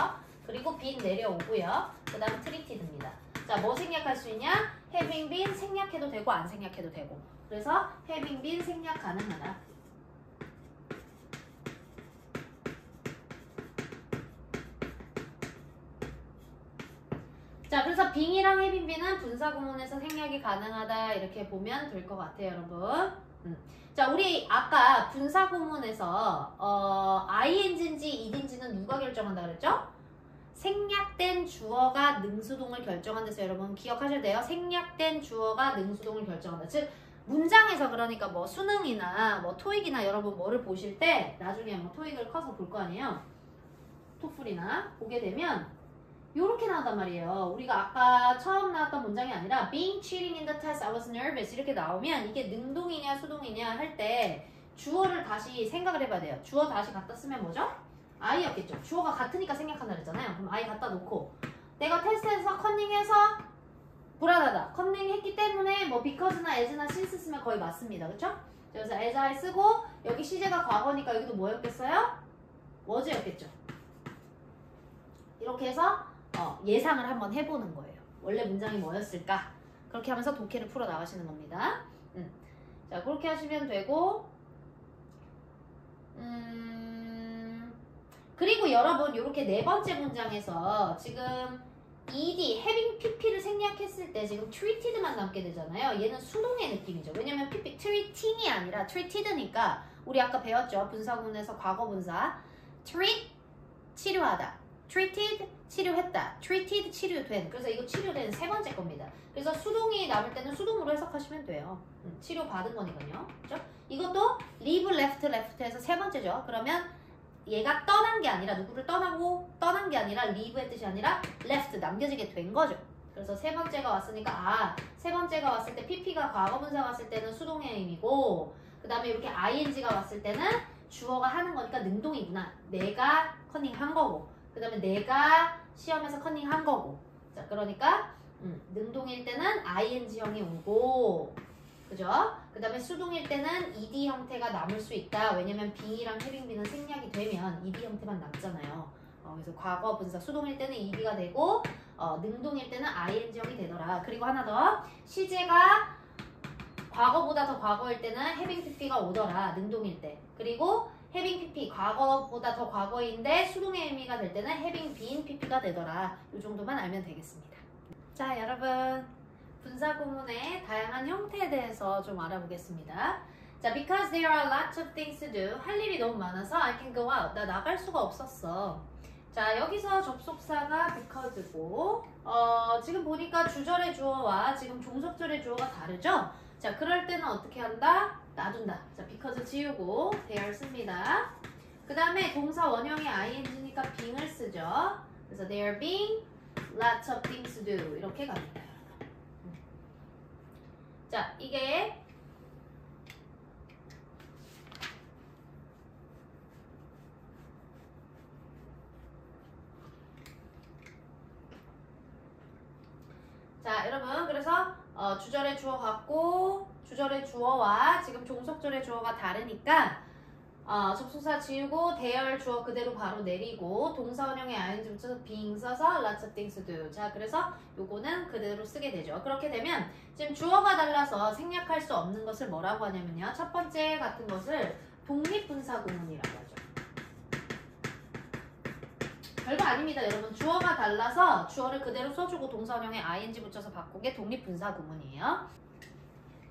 그리고 been 내려오고요. 그 다음에 treated입니다. 자 뭐 생략할 수 있냐? having been 생략해도 되고 안 생략해도 되고. 그래서 having been 생략 가능하다. 자 그래서 being이랑 having been은 분사 구문에서 생략이 가능하다 이렇게 보면 될 것 같아요 여러분. 자 우리 아까 분사 구문에서 ing인지 id인지는 누가 결정한다 그랬죠? 생략된 주어가 능수동을 결정한다서 여러분 기억하셔야 돼요. 생략된 주어가 능수동을 결정한다. 즉 문장에서 그러니까 뭐 수능이나 뭐 토익이나 여러분 뭐를 보실 때 나중에 뭐 토익을 커서 볼 거 아니에요. 토플이나 보게 되면 요렇게 나온단 말이에요. 우리가 아까 처음 나왔던 문장이 아니라 being cheating in the test, I was nervous 이렇게 나오면 이게 능동이냐 수동이냐 할 때 주어를 다시 생각을 해봐야 돼요. 주어 다시 갖다 쓰면 뭐죠? I였겠죠. 주어가 같으니까 생략한다 그랬잖아요. 그럼 I 갖다 놓고 내가 테스트에서 컨닝해서 불안하다. 컨닝했기 때문에 뭐 because나 as나 since 쓰면 거의 맞습니다. 그렇죠? 그래서 as I 쓰고 여기 시제가 과거니까 여기도 뭐였겠어요? was였겠죠. 이렇게 해서 예상을 한번 해보는 거예요. 원래 문장이 뭐였을까? 그렇게 하면서 독해를 풀어 나가시는 겁니다. 자 그렇게 하시면 되고 그리고 여러분 이렇게 네 번째 문장에서 지금 ed, having pp를 생략했을 때 지금 treated만 남게 되잖아요. 얘는 수동의 느낌이죠. 왜냐면 pp, treating이 아니라 treated니까 우리 아까 배웠죠. 분사구문에서 과거분사 treat, 치료하다 treated, 치료했다 treated, 치료된 그래서 이거 치료된 세 번째 겁니다. 그래서 수동이 남을 때는 수동으로 해석하시면 돼요. 치료받은 거니까요. 그렇죠? 이것도 leave, left, left에서 세 번째죠. 그러면 얘가 떠난 게 아니라 누구를 떠나고 떠난 게 아니라 leave의 뜻이 아니라 left 남겨지게 된 거죠. 그래서 세 번째가 왔으니까 세 번째가 왔을 때 pp가 과거분사가 왔을 때는 수동의 의미고 그 다음에 이렇게 ing가 왔을 때는 주어가 하는 거니까 능동이구나. 내가 컨닝한 거고 그 다음에 내가 시험에서 컨닝한 거고 자 그러니까 능동일 때는 ing형이 오고 그죠? 그 다음에 수동일 때는 ed 형태가 남을 수 있다. 왜냐면 being이랑 having being은 생략이 되면 ed 형태만 남잖아요. 그래서 과거 분사 수동일 때는 ed가 되고 능동일 때는 ing형이 되더라. 그리고 하나 더 시제가 과거보다 더 과거일 때는 having pp가 오더라. 능동일 때. 그리고 having pp 과거보다 더 과거인데 수동의 의미가 될 때는 having been pp가 되더라. 이 정도만 알면 되겠습니다. 자 여러분 분사 구문의 다양한 형태에 대해서 좀 알아보겠습니다. 자, because there are lots of things to do. 할 일이 너무 많아서 I can go out. 나 나갈 수가 없었어. 자, 여기서 접속사가 because고 지금 보니까 주절의 주어와 지금 종속절의 주어가 다르죠? 자, 그럴 때는 어떻게 한다? 놔둔다. 자, because 지우고 there 씁니다. 그 다음에 동사 원형의 ing니까 being을 쓰죠. 그래서 there being lots of things to do. 이렇게 갑니다. 자, 이게 자, 여러분 그래서 주절의 주어 같고 주절의 주어와 지금 종속절의 주어가 다르니까 접속사 지우고 대열 주어 그대로 바로 내리고 동사 원형의 ing 붙여서 being 써서 lots of things to do. 자, 그래서 요거는 그대로 쓰게 되죠. 그렇게 되면 지금 주어가 달라서 생략할 수 없는 것을 뭐라고 하냐면요. 첫 번째 같은 것을 독립분사 구문이라고 하죠. 별거 아닙니다, 여러분. 주어가 달라서 주어를 그대로 써주고 동사 원형에 ing 붙여서 바꾼 게 독립분사 구문이에요.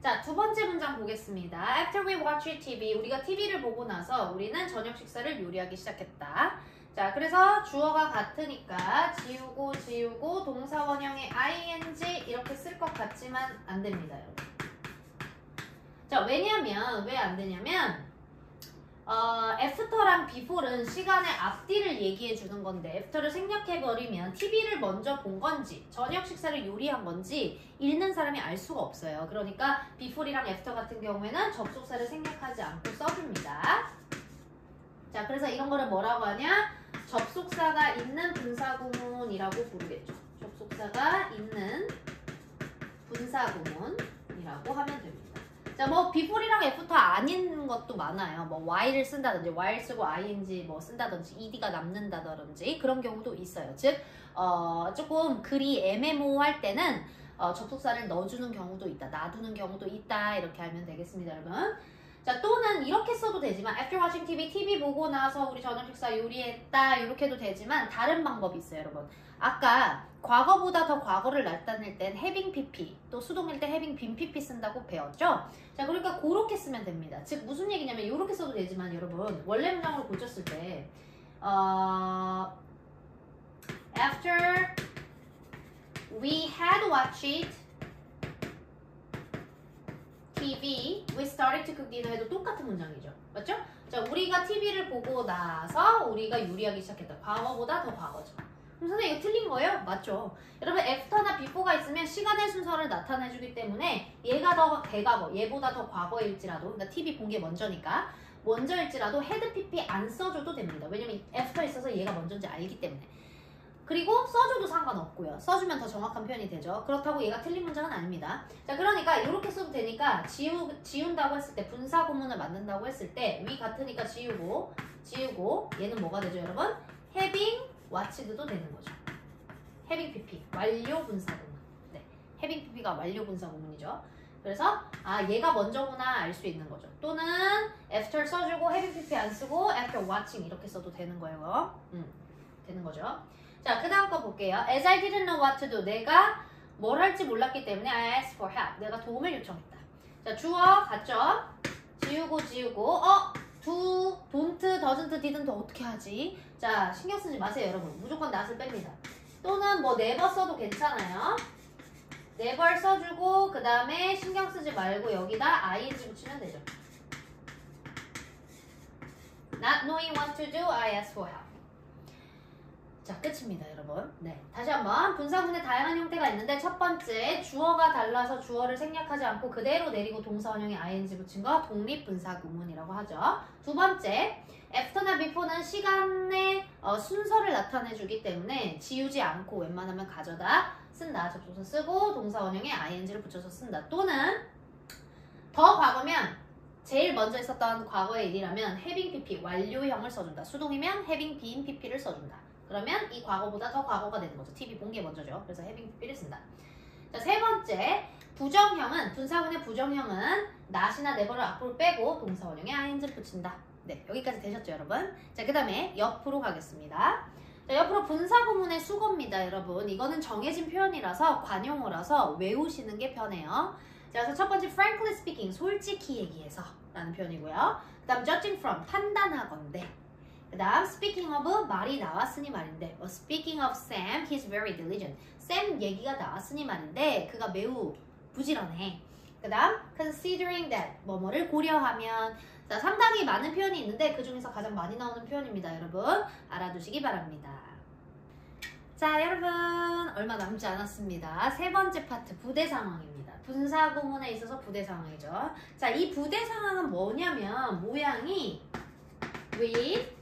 자, 두 번째 문장 보겠습니다. After we watch TV, 우리가 TV를 보고 나서 우리는 저녁 식사를 요리하기 시작했다. 자, 그래서 주어가 같으니까 지우고 동사 원형의 ing 이렇게 쓸 것 같지만 안 됩니다, 여러분. 자, 왜냐면 왜 안 되냐면 after랑 before는 시간의 앞뒤를 얘기해 주는 건데 after를 생략해버리면 TV를 먼저 본 건지 저녁 식사를 요리한 건지 읽는 사람이 알 수가 없어요. 그러니까 before이랑 after 같은 경우에는 접속사를 생략하지 않고 써줍니다. 자, 그래서 이런 거를 뭐라고 하냐? 접속사가 있는 분사구문이라고 부르겠죠. 접속사가 있는 분사구문이라고 하면 됩니다. 자, 뭐 before이랑 after 아닌 것도 많아요. 뭐 while을 쓴다든지 while 쓰고 ing 뭐 쓴다든지 ed가 남는다든지 그런 경우도 있어요. 즉 조금 글이 애매모호할 때는 접속사를 넣어주는 경우도 있다, 놔두는 경우도 있다 이렇게 알면 되겠습니다, 여러분. 자, 또는 이렇게 써도 되지만 after watching TV 보고 나서 우리 저녁 식사 요리했다 이렇게 해도 되지만 다른 방법이 있어요, 여러분. 아까 과거보다 더 과거를 나타낼 땐 having pp, 또 수동일 때 having been pp 쓴다고 배웠죠? 자, 그러니까 그렇게 쓰면 됩니다. 즉 무슨 얘기냐면 이렇게 써도 되지만 여러분 원래 문장으로 고쳤을 때 after we had watched TV, we started to cook dinner 해도 똑같은 문장이죠. 맞죠? 자, 우리가 TV를 보고 나서 우리가 요리하기 시작했다. 과거보다 더 과거죠. 그럼 선생님 이거 틀린 거예요? 맞죠? 여러분 after나 before가 있으면 시간의 순서를 나타내주기 때문에 얘가 더 대과거, 얘보다 더 과거일지라도 그러니까 TV 본 게 먼저일지라도 had pp 안 써줘도 됩니다. 왜냐면 after 있어서 얘가 먼저인지 알기 때문에. 그리고 써줘도 상관없고요. 써주면 더 정확한 표현이 되죠. 그렇다고 얘가 틀린 문장은 아닙니다. 자, 그러니까 이렇게 써도 되니까 지운다고 했을 때 분사구문을 만든다고 했을 때 위 같으니까 지우고 얘는 뭐가 되죠, 여러분? having watched도 되는 거죠. having pp 완료 분사구문. 네, having pp가 완료 분사구문이죠. 그래서 얘가 먼저구나 알 수 있는 거죠. 또는 after 써주고 having pp 안 쓰고 after watching 이렇게 써도 되는 거예요. 되는 거죠. 자, 그 다음 거 볼게요. As I didn't know what to do. 내가 뭘 할지 몰랐기 때문에 I asked for help. 내가 도움을 요청했다. 자, 주어 갔죠? 지우고 do, don't, doesn't, didn't 어떻게 하지? 자, 신경 쓰지 마세요, 여러분. 무조건 not을 뺍니다. 또는 뭐 never 써도 괜찮아요. never 써주고 그 다음에 신경 쓰지 말고 여기다 ing 붙이면 되죠. Not knowing what to do, I asked for help. 자, 끝입니다, 여러분. 네, 다시 한번 분사구문의 다양한 형태가 있는데 첫 번째, 주어가 달라서 주어를 생략하지 않고 그대로 내리고 동사 원형에 ing 붙인 거 독립분사구문이라고 하죠. 두 번째, after나 before는 시간의 순서를 나타내주기 때문에 지우지 않고 웬만하면 가져다 쓴다. 접속사 쓰고 동사 원형에 ing를 붙여서 쓴다. 또는 더 과거면 제일 먼저 있었던 과거의 일이라면 having pp 완료형을 써준다. 수동이면 having been pp를 써준다. 그러면 이 과거보다 더 과거가 되는 거죠. TV 본 게 먼저죠. 그래서 having pp를 쓴다. 자, 세 번째, 부정형은 분사구문의 부정형은 not이나 never를 앞으로 빼고 동사 원형에 ing를 붙인다. 네, 여기까지 되셨죠, 여러분? 자, 그 다음에 옆으로 가겠습니다. 자, 옆으로 분사구문의 수거입니다, 여러분. 이거는 정해진 표현이라서 관용어라서 외우시는 게 편해요. 자, 그래서 첫 번째 frankly speaking, 솔직히 얘기해서 라는 표현이고요. 그 다음 judging from, 판단하건대. 그 다음 speaking of, 말이 나왔으니 말인데 speaking of Sam, he's very diligent. Sam 얘기가 나왔으니 말인데 그가 매우 부지런해. 그 다음 considering that, 뭐뭐를 고려하면. 자, 상당히 많은 표현이 있는데 그 중에서 가장 많이 나오는 표현입니다, 여러분. 알아두시기 바랍니다. 자, 여러분 얼마 남지 않았습니다. 세 번째 파트, 부대 상황입니다. 분사구문에 있어서 부대 상황이죠. 자, 이 부대 상황은 뭐냐면 모양이 with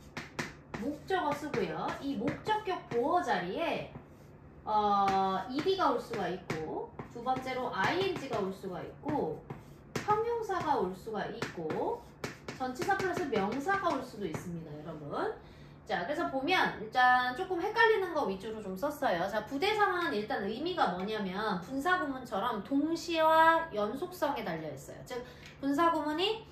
목적어 쓰고요. 이 목적격 보어 자리에 ed가 올 수가 있고, 두 번째로 ing가 올 수가 있고, 형용사가 올 수가 있고, 전치사 플러스 명사가 올 수도 있습니다, 여러분. 자, 그래서 보면 일단 조금 헷갈리는 거 위주로 좀 썼어요. 자, 부대 상황은 일단 의미가 뭐냐면 분사구문처럼 동시와 연속성에 달려 있어요. 즉 분사구문이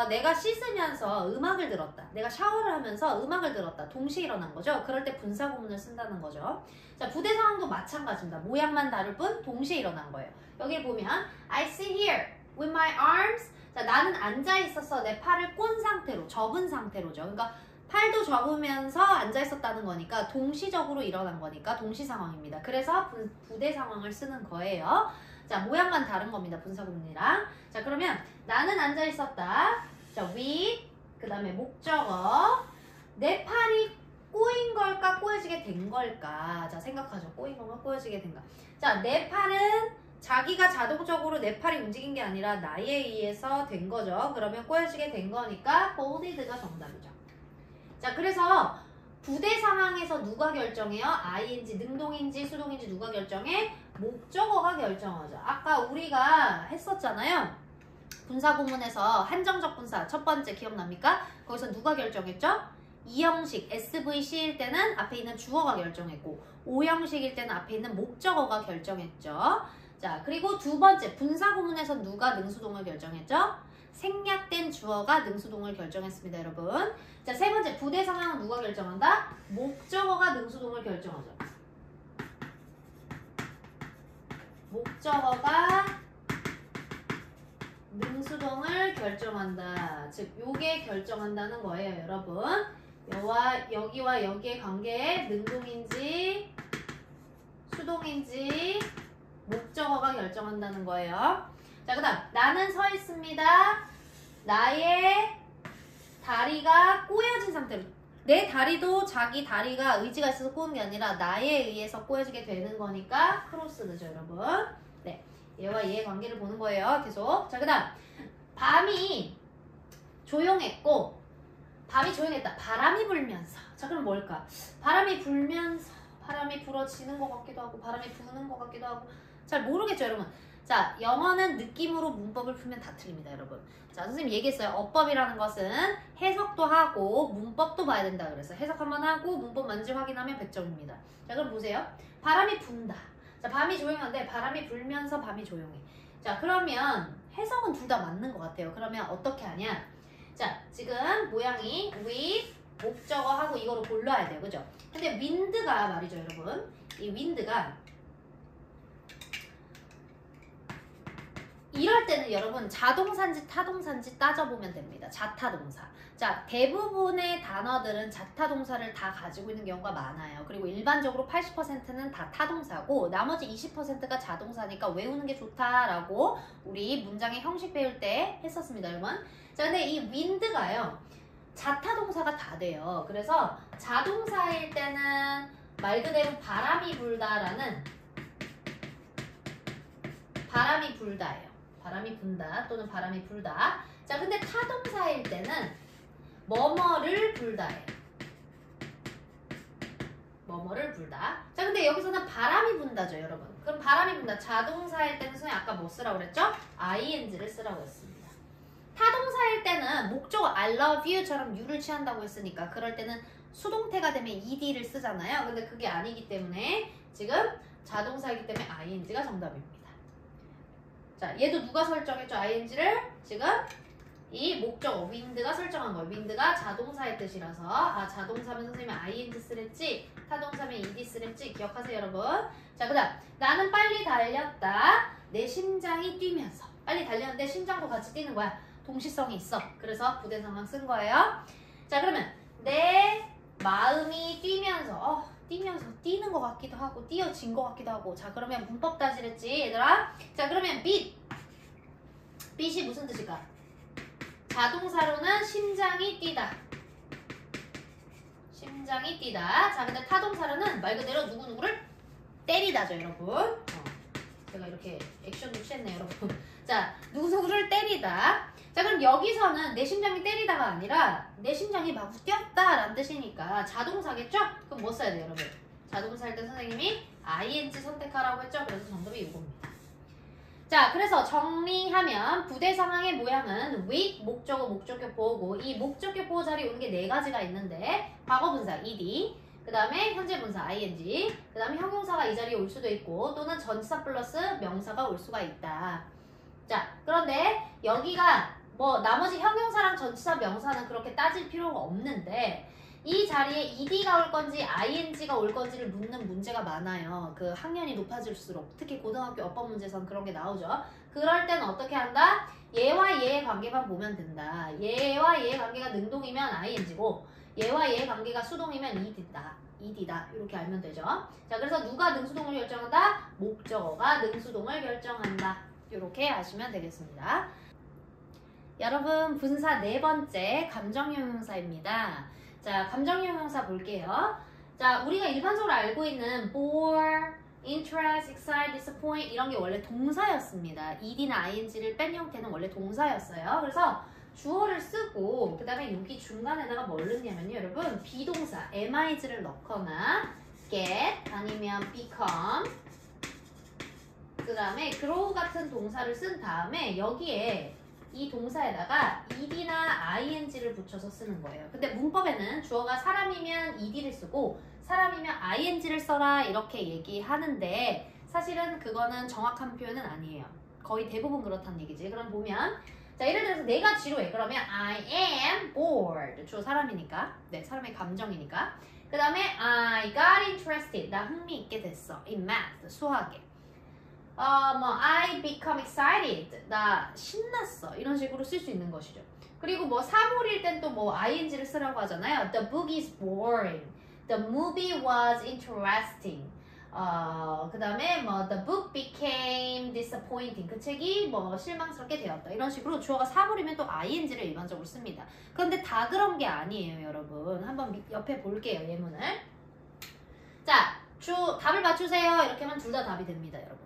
내가 씻으면서 음악을 들었다. 내가 샤워를 하면서 음악을 들었다. 동시에 일어난 거죠. 그럴 때 분사구문을 쓴다는 거죠. 자, 부대 상황도 마찬가지입니다. 모양만 다를 뿐 동시에 일어난 거예요. 여기 보면 I sit here with my arms. 자, 나는 앉아 있어서 내 팔을 꼰 상태로, 접은 상태로죠. 그러니까 팔도 접으면서 앉아 있었다는 거니까 동시적으로 일어난 거니까 동시 상황입니다. 그래서 부대 상황을 쓰는 거예요. 자, 모양만 다른 겁니다. 분사구문이랑. 자, 그러면 나는 앉아 있었다. 자, with, 그 다음에 목적어. 내 팔이 꼬인 걸까, 꼬여지게 된 걸까? 자, 생각하죠. 꼬인 건가, 꼬여지게 된가? 자, 내 팔은 자기가 자동적으로 내 팔이 움직인 게 아니라 나에 의해서 된 거죠. 그러면 꼬여지게 된 거니까 folded가 정답이죠. 자, 그래서 부대 상황에서 누가 결정해요? ing, 능동인지 수동인지 누가 결정해? 목적어가 결정하죠. 아까 우리가 했었잖아요. 분사 구문에서 한정적 분사 첫 번째 기억납니까? 거기서 누가 결정했죠? 2형식 SVC일 때는 앞에 있는 주어가 결정했고 5형식일 때는 앞에 있는 목적어가 결정했죠. 자, 그리고 두 번째 분사 구문에서 누가 능수동을 결정했죠? 생략된 주어가 능수동을 결정했습니다, 여러분. 자, 세 번째 부대 상황은 누가 결정한다? 목적어가 능수동을 결정하죠. 목적어가 능수동을 결정한다. 즉, 요게 결정한다는 거예요, 여러분. 여기와 여기의 관계에 능동인지 수동인지 목적어가 결정한다는 거예요. 자, 그 다음 나는 서 있습니다. 나의 다리가 꼬여진 상태로, 내 다리도 자기 다리가 의지가 있어서 꼬는 게 아니라 나에 의해서 꼬여지게 되는 거니까 크로스드죠, 여러분. 네, 얘와 얘의 관계를 보는 거예요, 계속. 자, 그 다음 밤이 조용했고, 밤이 조용했다. 바람이 불면서. 자, 그럼 뭘까? 바람이 불면서, 바람이 불어지는 것 같기도 하고 바람이 부는 것 같기도 하고 잘 모르겠죠, 여러분. 자, 영어는 느낌으로 문법을 풀면 다 틀립니다, 여러분. 자, 선생님 얘기했어요. 어법이라는 것은 해석도 하고 문법도 봐야 된다 그래서 해석 한번 하고 문법 맞는지 확인하면 100점입니다. 자, 그럼 보세요. 바람이 분다. 자, 밤이 조용한데 바람이 불면서 밤이 조용해. 자, 그러면 해석은 둘 다 맞는 것 같아요. 그러면 어떻게 하냐? 자, 지금 모양이 with 목적어하고 이거로 골라야 돼요, 그죠? 근데 wind가 말이죠, 여러분. 이 wind가 이럴 때는 여러분 자동사인지 타동사인지 따져보면 됩니다. 자타동사. 자, 대부분의 단어들은 자타동사를 다 가지고 있는 경우가 많아요. 그리고 일반적으로 80%는 다 타동사고 나머지 20%가 자동사니까 외우는 게 좋다라고 우리 문장의 형식 배울 때 했었습니다, 여러분. 자, 근데 이 wind가요. 자타동사가 다 돼요. 그래서 자동사일 때는 말 그대로 바람이 불다라는 바람이 불다예요. 바람이 분다 또는 바람이 불다. 자, 근데 타동사일 때는 뭐뭐를 불다예요. 뭐뭐를 불다. 자, 근데 여기서는 바람이 분다죠, 여러분. 그럼 바람이 분다. 자동사일 때는 선생님 아까 뭐 쓰라고 그랬죠? ing를 쓰라고 했습니다. 타동사일 때는 목적어 I love you처럼 you를 취한다고 했으니까 그럴 때는 수동태가 되면 ed를 쓰잖아요. 근데 그게 아니기 때문에 지금 자동사이기 때문에 ing가 정답입니다. 자, 얘도 누가 설정했죠? ing를 지금 이 목적어 wind가 설정한 거예요. wind가 자동사의 뜻이라서 아, 자동사면 선생님이 ing 쓰랬지 타동사면 ed 쓰랬지 기억하세요, 여러분. 자, 그 다음 나는 빨리 달렸다. 내 심장이 뛰면서. 빨리 달렸는데 심장도 같이 뛰는 거야. 동시성이 있어. 그래서 부대 상황 쓴 거예요. 자, 그러면 내 마음이 뛰면서 뛰는 것 같기도 하고 뛰어진 것 같기도 하고. 자, 그러면 문법 따지랬지, 얘들아. 자, 그러면 빛이 무슨 뜻일까? 자동사로는 심장이 뛰다. 심장이 뛰다. 자, 근데 타동사로는 말 그대로 누구누구를 때리다죠, 여러분. 제가 이렇게 액션도 취했네요, 여러분. 자, 누구누구를 때리다. 자, 그럼 여기서는 내 심장이 때리다가 아니라 내 심장이 막 뛰었다라는 뜻이니까 자동사겠죠? 그럼 뭐 써야 돼요, 여러분? 자동사 할 때 선생님이 ing 선택하라고 했죠? 그래서 정답이 이겁니다. 자, 그래서 정리하면 부대 상황의 모양은 with 목적어 목적격 보호고 이 목적격 보호 자리에 오는 게 네 가지가 있는데 과거분사 ed, 그 다음에 현재분사 ing, 그 다음에 형용사가 이 자리에 올 수도 있고 또는 전치사 플러스 명사가 올 수가 있다. 자, 그런데 여기가 뭐 나머지 형용사랑 전치사 명사는 그렇게 따질 필요가 없는데 이 자리에 ed가 올 건지 ing가 올 건지를 묻는 문제가 많아요. 그 학년이 높아질수록 특히 고등학교 어법 문제에서는 그런 게 나오죠. 그럴 때는 어떻게 한다? 얘와 얘의 관계만 보면 된다. 얘와 얘의 관계가 능동이면 ing고 얘와 얘의 관계가 수동이면 ed다. 이렇게 알면 되죠. 자, 그래서 누가 능수동을 결정한다? 목적어가 능수동을 결정한다. 이렇게 아시면 되겠습니다. 여러분, 분사 네 번째 감정형용사입니다. 자, 감정형용사 볼게요. 자, 우리가 일반적으로 알고 있는 bore, interest, excite, disappoint 이런 게 원래 동사였습니다. ed나 ing를 뺀 형태는 원래 동사였어요. 그래서 주어를 쓰고 그 다음에 여기 중간에다가 뭘 넣냐면요, 여러분 비동사 mis를 넣거나 get 아니면 become 그 다음에 grow 같은 동사를 쓴 다음에 여기에 이 동사에다가 ed나 ing를 붙여서 쓰는 거예요. 근데 문법에는 주어가 사람이면 ed를 쓰고 사람이면 ing를 써라 이렇게 얘기하는데 사실은 그거는 정확한 표현은 아니에요. 거의 대부분 그렇다는 얘기지. 그럼 보면 자 예를 들어서 내가 지루해. 그러면 I am bored. 주어 사람이니까. 네, 사람의 감정이니까. 그 다음에 I got interested. 나 흥미있게 됐어. In math. 수학에. I become excited. 나 신났어. 이런 식으로 쓸 수 있는 것이죠. 그리고 뭐 사물일 땐 또 뭐 ing를 쓰라고 하잖아요. The book is boring. The movie was interesting. 그 다음에 뭐 the book became disappointing. 그 책이 뭐 실망스럽게 되었다. 이런 식으로 주어가 사물이면 또 ing를 일반적으로 씁니다. 그런데 다 그런 게 아니에요, 여러분. 한번 옆에 볼게요, 예문을. 자, 답을 맞추세요. 이렇게 하면 둘 다 답이 됩니다, 여러분.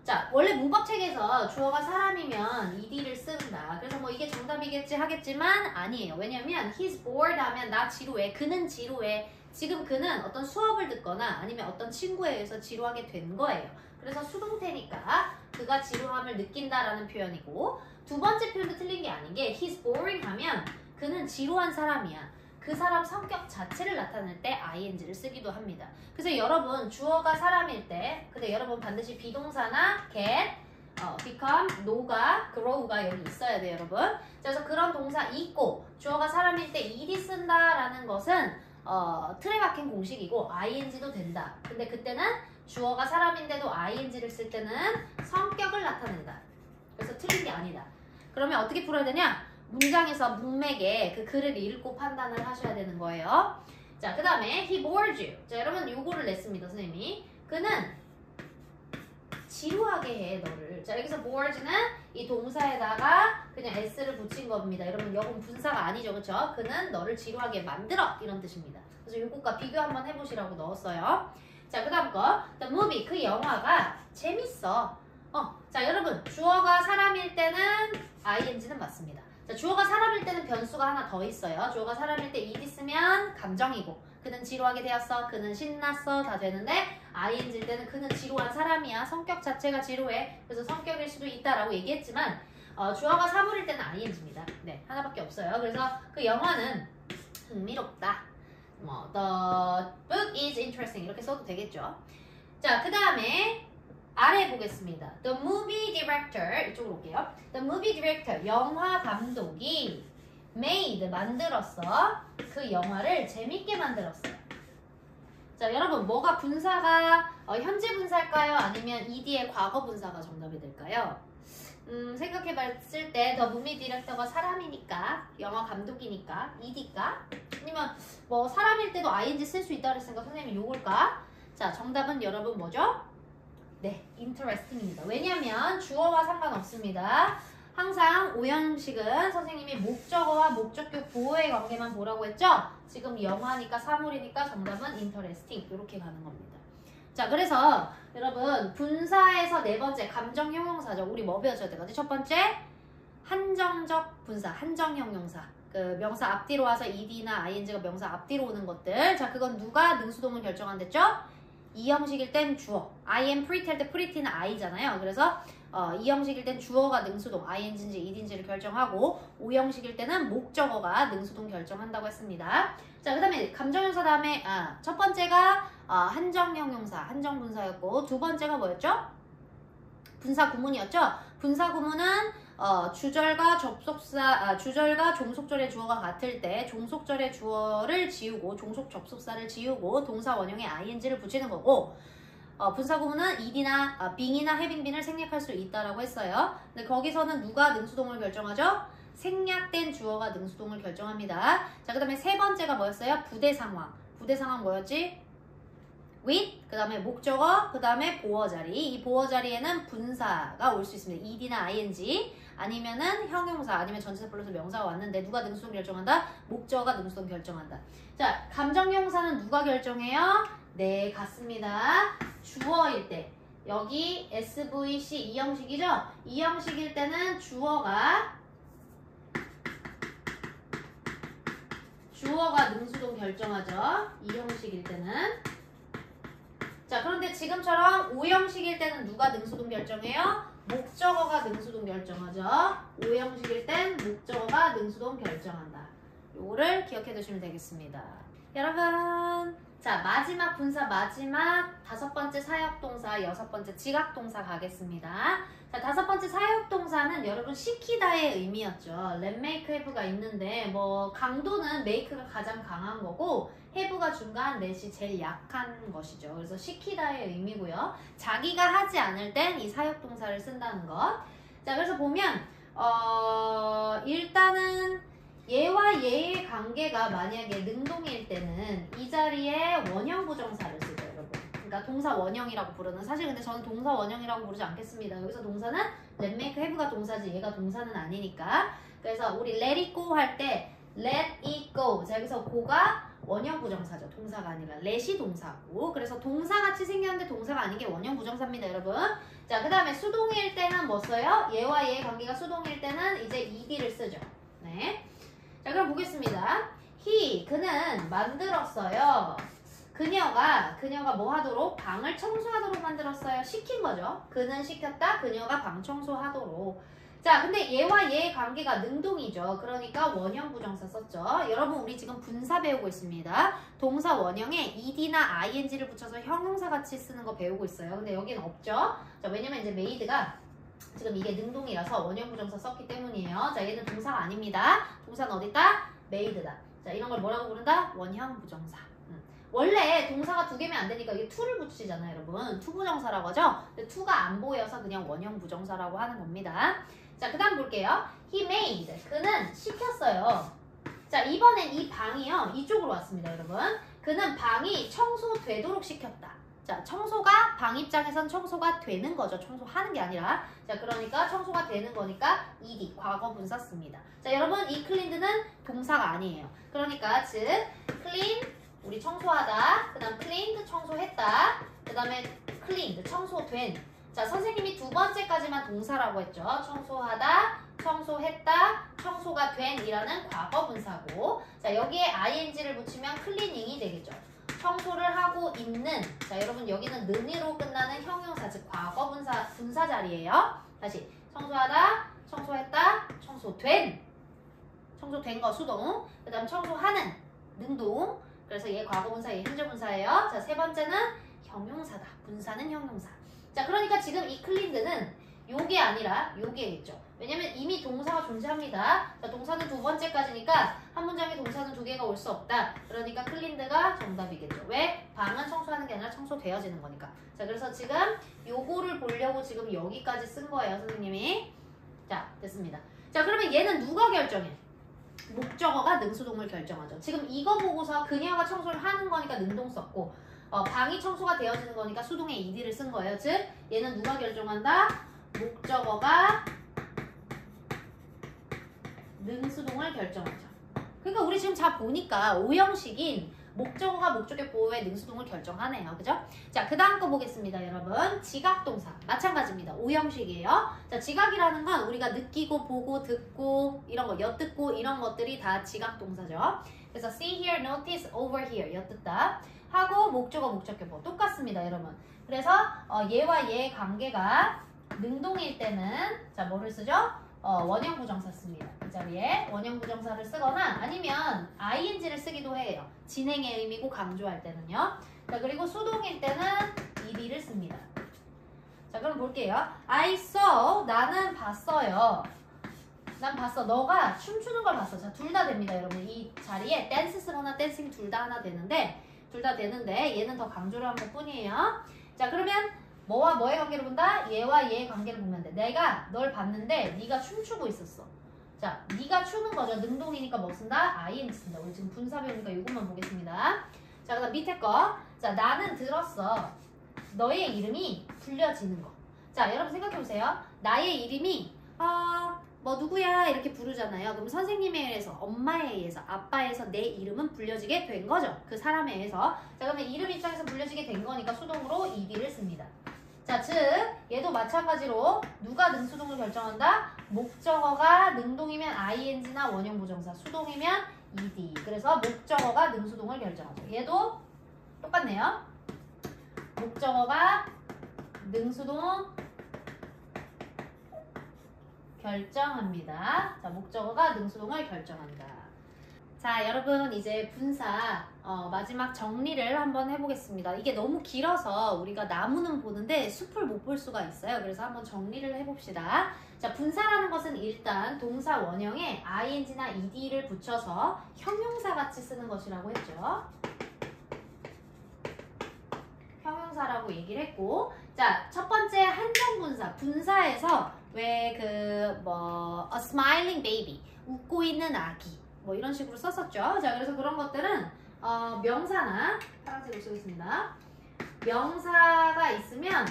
자, 원래 문법책에서 주어가 사람이면 ed를 쓴다. 그래서 뭐 이게 정답이겠지 하겠지만 아니에요. 왜냐면 he's bored 하면 나 지루해. 그는 지루해. 지금 그는 어떤 수업을 듣거나 아니면 어떤 친구에 의해서 지루하게 된 거예요. 그래서 수동태니까 그가 지루함을 느낀다라는 표현이고 두 번째 표현도 틀린 게 아닌 게 he's boring 하면 그는 지루한 사람이야. 그 사람 성격 자체를 나타낼 때 ing를 쓰기도 합니다. 그래서 여러분 주어가 사람일 때 근데 여러분 반드시 비동사나 get, become, know가, grow가 여기 있어야 돼요, 여러분. 그래서 그런 동사 있고 주어가 사람일 때 ed 쓴다라는 것은 틀에 박힌 공식이고 ing도 된다. 근데 그때는 주어가 사람인데도 ing를 쓸 때는 성격을 나타낸다. 그래서 틀린 게 아니다. 그러면 어떻게 풀어야 되냐? 문장에서 문맥에 그 글을 읽고 판단을 하셔야 되는 거예요. 자, 그 다음에 he bored you. 자, 여러분 요거를 냈습니다, 선생님이. 그는 지루하게 해, 너를. 자, 여기서 bored는 이 동사에다가 그냥 s를 붙인 겁니다. 여러분, 여건 분사가 아니죠, 그쵸? 그는 너를 지루하게 만들어. 이런 뜻입니다. 그래서 요것과 비교 한번 해보시라고 넣었어요. 자, 그 다음 거. The movie, 그 영화가 재밌어. 자, 여러분, 주어가 사람일 때는 ing는 맞습니다. 자, 주어가 사람일 때는 변수가 하나 더 있어요. 주어가 사람일 때 ed 쓰면 감정이고 그는 지루하게 되었어. 그는 신났어. 다 되는데 ing일 때는 그는 지루한 사람이야. 성격 자체가 지루해. 그래서 성격일 수도 있다라고 얘기했지만 주어가 사물일 때는 ing입니다. 네, 하나밖에 없어요. 그래서 그 영화는 흥미롭다. The book is interesting. 이렇게 써도 되겠죠. 자, 그 다음에 아래 보겠습니다. The movie director, 이쪽으로 올게요. The movie director, 영화 감독이 made, 만들었어. 그 영화를 재밌게 만들었어요. 자, 여러분 뭐가 분사가 현재 분사일까요? 아니면 ed의 과거 분사가 정답이 될까요? 생각해봤을 때 The movie director가 사람이니까, 영화 감독이니까, ed일까? 아니면 뭐 사람일 때도 ing 쓸 수 있다 그랬으니까 선생님이 요걸까? 자, 정답은 여러분 뭐죠? 네, interesting입니다. 왜냐면 주어와 상관없습니다. 항상 오형식은 선생님이 목적어와 목적격 보호의 관계만 보라고 했죠? 지금 영화니까 사물이니까 정답은 interesting 이렇게 가는 겁니다. 자, 그래서 여러분 분사에서 네 번째 감정 형용사죠. 우리 뭐 배워줘야 되거든? 첫 번째 한정적 분사, 한정 형용사. 그 명사 앞뒤로 와서 ed나 ing가 명사 앞뒤로 오는 것들. 자, 그건 누가 능수동을 결정한댔죠? 이 형식일 땐 주어. I am pretty 할 때 pretty는 I잖아요. 그래서 이 형식일 땐 주어가 능수동, ing인지 ed인지를 결정하고 오 형식일 때는 목적어가 능수동 결정한다고 했습니다. 자, 그 다음에 감정형사 다음에 첫 번째가 한정형용사, 한정분사였고 두 번째가 뭐였죠? 분사구문이었죠? 분사구문은 주절과 접속사, 주절과 종속절의 주어가 같을 때 종속절의 주어를 지우고 종속 접속사를 지우고 동사 원형에 ing를 붙이는 거고 분사구문은 ed나 being이나 having been을 생략할 수 있다라고 했어요. 근데 거기서는 누가 능수동을 결정하죠? 생략된 주어가 능수동을 결정합니다. 자, 그 다음에 세 번째가 뭐였어요? 부대 상황. 부대 상황 뭐였지? with, 그 다음에 목적어, 그 다음에 보어 자리. 이 보어 자리에는 분사가 올 수 있습니다. ed나 ing 아니면은 형용사 아니면 전치사 플러스 명사가 왔는데 누가 능수동 결정한다? 목적어가 능수동 결정한다. 자, 감정형사는 누가 결정해요? 네, 같습니다. 주어일 때 여기 SVC 이 형식이죠? 이 형식일 때는 주어가 능수동 결정하죠. 이 형식일 때는. 자, 그런데 지금처럼 5형식일 때는 누가 능수동 결정해요? 목적어가 능수동 결정하죠. 오형식일 땐 목적어가 능수동 결정한다. 요거를 기억해 두시면 되겠습니다. 여러분, 자 마지막 분사 마지막 5번째 사역동사 6번째 지각동사 가겠습니다. 자 5번째 사역동사는 여러분 시키다의 의미였죠. let, make, have가 있는데 뭐 강도는 make가 가장 강한 거고 have가 중간, let이 제일 약한 것이죠. 그래서 시키다의 의미고요. 자기가 하지 않을 땐 이 사역동사를 쓴다는 것. 자 그래서 보면 일단은 얘와 얘의 관계가 만약에 능동일 때는 이 자리에 원형 부정사를 쓰죠, 여러분. 그러니까 동사 원형이라고 부르는, 사실 근데 저는 동사 원형이라고 부르지 않겠습니다. 여기서 동사는 let, make, have가 동사지 얘가 동사는 아니니까. 그래서 우리 let it go 할 때 let it go. 자 여기서 go가 원형 부정사죠. 동사가 아니라 let이 동사고. 그래서 동사같이 생겼는데 동사가 아닌 게 원형 부정사입니다, 여러분. 자 그 다음에 수동일 때는 뭐 써요? 얘와 얘의 관계가 수동일 때는 이제 ed를 쓰죠. 네. 자 그럼 보겠습니다. 그는 만들었어요. 그녀가 뭐 하도록? 방을 청소하도록 만들었어요. 시킨 거죠. 그는 시켰다. 그녀가 방 청소하도록. 자 근데 얘와 얘의 관계가 능동이죠. 그러니까 원형 부정사 썼죠. 여러분 우리 지금 분사 배우고 있습니다. 동사 원형에 ed나 ing를 붙여서 형용사 같이 쓰는 거 배우고 있어요. 근데 여기는 없죠. 자 왜냐면 이제 made가 지금 이게 능동이라서 원형 부정사 썼기 때문이에요. 자 얘는 동사가 아닙니다. 동사는 어디다? made다. 자 이런 걸 뭐라고 부른다? 원형 부정사. 원래 동사가 2개면 안 되니까 이게 to를 붙이잖아요, 여러분. 투부정사라고 하죠. 근데 to가 안 보여서 그냥 원형 부정사라고 하는 겁니다. 자 그 다음 볼게요. he made. 그는 시켰어요. 자 이번엔 이 방이요 이쪽으로 왔습니다, 여러분. 그는 방이 청소되도록 시켰다. 자 청소가 방 입장에선 청소가 되는 거죠. 청소하는 게 아니라. 자 그러니까 청소가 되는 거니까 ed 과거 분사 씁니다. 자 여러분 이 cleaned는 동사가 아니에요. 그러니까 즉 clean 우리 청소하다. 그 다음 cleaned 청소했다. 그 다음에 cleaned 청소된. 자 선생님이 2번째까지만 동사라고 했죠. 청소하다, 청소했다, 청소가 된 이라는 과거 분사고. 자 여기에 ing를 붙이면 cleaning이 되겠죠. 청소를 하고 있는. 자 여러분 여기는 는으로 끝나는 형용사 즉 과거 분사 자리예요. 다시 청소하다, 청소했다, 청소된. 청소된 거 수동. 그 다음 청소하는 능동. 그래서 얘 과거 분사, 얘 현재 분사예요. 자 세 번째는 형용사다. 분사는 형용사. 자 그러니까 지금 이 cleaned는 요게 아니라 요게겠죠. 왜냐면 이미 동사가 존재합니다. 자 동사는 2번째까지니까 한 문장에 동사는 2개가 올 수 없다. 그러니까 cleaned가 정답이겠죠. 왜? 방은 청소하는 게 아니라 청소되어지는 거니까. 자 그래서 지금 요거를 보려고 지금 여기까지 쓴 거예요, 선생님이. 자 됐습니다. 자 그러면 얘는 누가 결정해? 목적어가 능수동을 결정하죠. 지금 이거 보고서 그녀가 청소를 하는 거니까 능동 썼고 방이 청소가 되어지는 거니까 수동에 ed를 쓴 거예요. 즉 얘는 누가 결정한다? 목적어가 능수동을 결정하죠. 그러니까 우리 지금 자 보니까 오형식인 목적어가 목적의 보호의 능수동을 결정하네요. 그죠? 자, 그 다음 거 보겠습니다, 여러분. 지각동사. 마찬가지입니다. 오형식이에요. 자, 지각이라는 건 우리가 느끼고, 보고, 듣고, 이런 거, 엿듣고, 이런 것들이 다 지각동사죠. 그래서 see here, notice, over here, 엿듣다. 하고, 목적어, 목적의 보호. 똑같습니다, 여러분. 그래서 얘와 얘의 관계가 능동일 때는, 자, 뭐를 쓰죠? 원형 부정사 씁니다. 이 자리에 원형 부정사를 쓰거나 아니면 ing를 쓰기도 해요. 진행의 의미고 강조할 때는요. 자 그리고 수동일 때는 ed를 씁니다. 자 그럼 볼게요. I saw 나는 봤어요. 난 봤어. 너가 춤추는 걸 봤어. 자 둘 다 됩니다, 여러분. 이 자리에 댄스 쓰거나 댄싱 둘 다 하나 되는데 얘는 더 강조를 한 것 뿐이에요. 자 그러면 뭐와 뭐의 관계를 본다? 얘와 얘의 관계를 보면 돼. 내가 널 봤는데 네가 춤추고 있었어. 자, 네가 추는 거죠. 능동이니까 뭐 쓴다? ing 쓴다. 우리 지금 분사 배우니까 이것만 보겠습니다. 자, 그다음 밑에 거. 자, 나는 들었어. 너의 이름이 불려지는 거. 자, 여러분 생각해보세요. 나의 이름이 뭐 누구야 이렇게 부르잖아요. 그럼 선생님에 의해서, 엄마에 의해서, 아빠에서 내 이름은 불려지게 된 거죠. 그 사람에 의해서. 자, 그러면 이름 입장에서 불려지게 된 거니까 수동으로 ed를 씁니다. 자, 즉 얘도 마찬가지로 누가 능수동을 결정한다? 목적어가 능동이면 ing나 원형 부정사, 수동이면 ed. 그래서 목적어가 능수동을 결정하죠. 얘도 똑같네요. 목적어가 능수동 결정합니다. 자, 목적어가 능수동을 결정한다. 자, 여러분 이제 분사 마지막 정리를 한번 해보겠습니다. 이게 너무 길어서 우리가 나무는 보는데 숲을 못 볼 수가 있어요. 그래서 한번 정리를 해봅시다. 자, 분사라는 것은 일단 동사 원형에 ing나 ed를 붙여서 형용사 같이 쓰는 것이라고 했죠. 형용사라고 얘기를 했고, 자, 첫 번째 한정분사, 분사에서 왜 a smiling baby, 웃고 있는 아기 뭐 이런 식으로 썼었죠. 자, 그래서 그런 것들은 명사나 파란색으로 쓰겠습니다. 명사가 있으면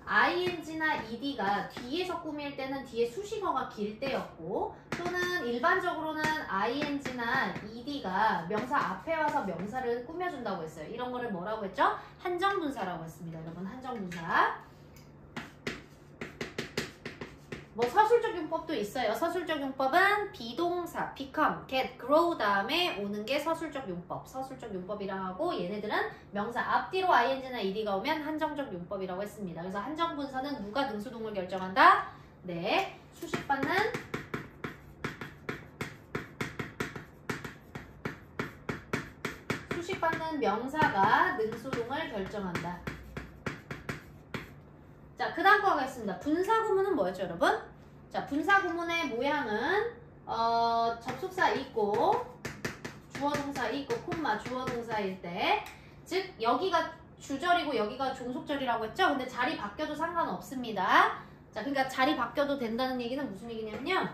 ing나 ed가 뒤에서 꾸밀 때는 뒤에 수식어가 길 때였고, 또는 일반적으로는 ing나 ed가 명사 앞에 와서 명사를 꾸며준다고 했어요. 이런 거를 뭐라고 했죠? 한정분사라고 했습니다. 여러분, 한정분사. 뭐 서술적 용법도 있어요. 서술적 용법은 비동사, become, get, grow 다음에 오는 게 서술적 용법. 서술적 용법이라고 하고, 얘네들은 명사 앞뒤로 ing나 ed가 오면 한정적 용법이라고 했습니다. 그래서 한정분사는 누가 능수동을 결정한다? 네, 수식받는 명사가 능수동을 결정한다. 자, 그 다음 거 하겠습니다. 분사구문은 뭐였죠, 여러분? 자, 분사구문의 모양은 접속사 있고 주어동사 있고 콤마 주어동사일 때, 즉 여기가 주절이고 여기가 종속절이라고 했죠? 근데 자리 바뀌어도 상관없습니다. 자, 그러니까 자리 바뀌어도 된다는 얘기는 무슨 얘기냐면요.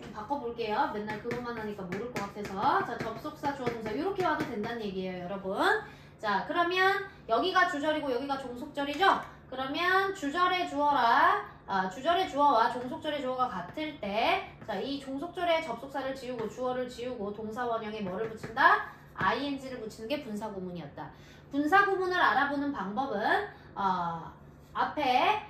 좀 바꿔볼게요. 맨날 그것만 하니까 모를 것 같아서. 자, 접속사 주어동사 이렇게 와도 된다는 얘기예요, 여러분. 자, 그러면 여기가 주절이고 여기가 종속절이죠? 그러면 주절의 주어라, 주절의 주어와 종속절의 주어가 같을 때, 자, 이 종속절의 접속사를 지우고 주어를 지우고 동사 원형에 뭐를 붙인다? ing를 붙이는 게 분사구문이었다. 분사구문을 알아보는 방법은 앞에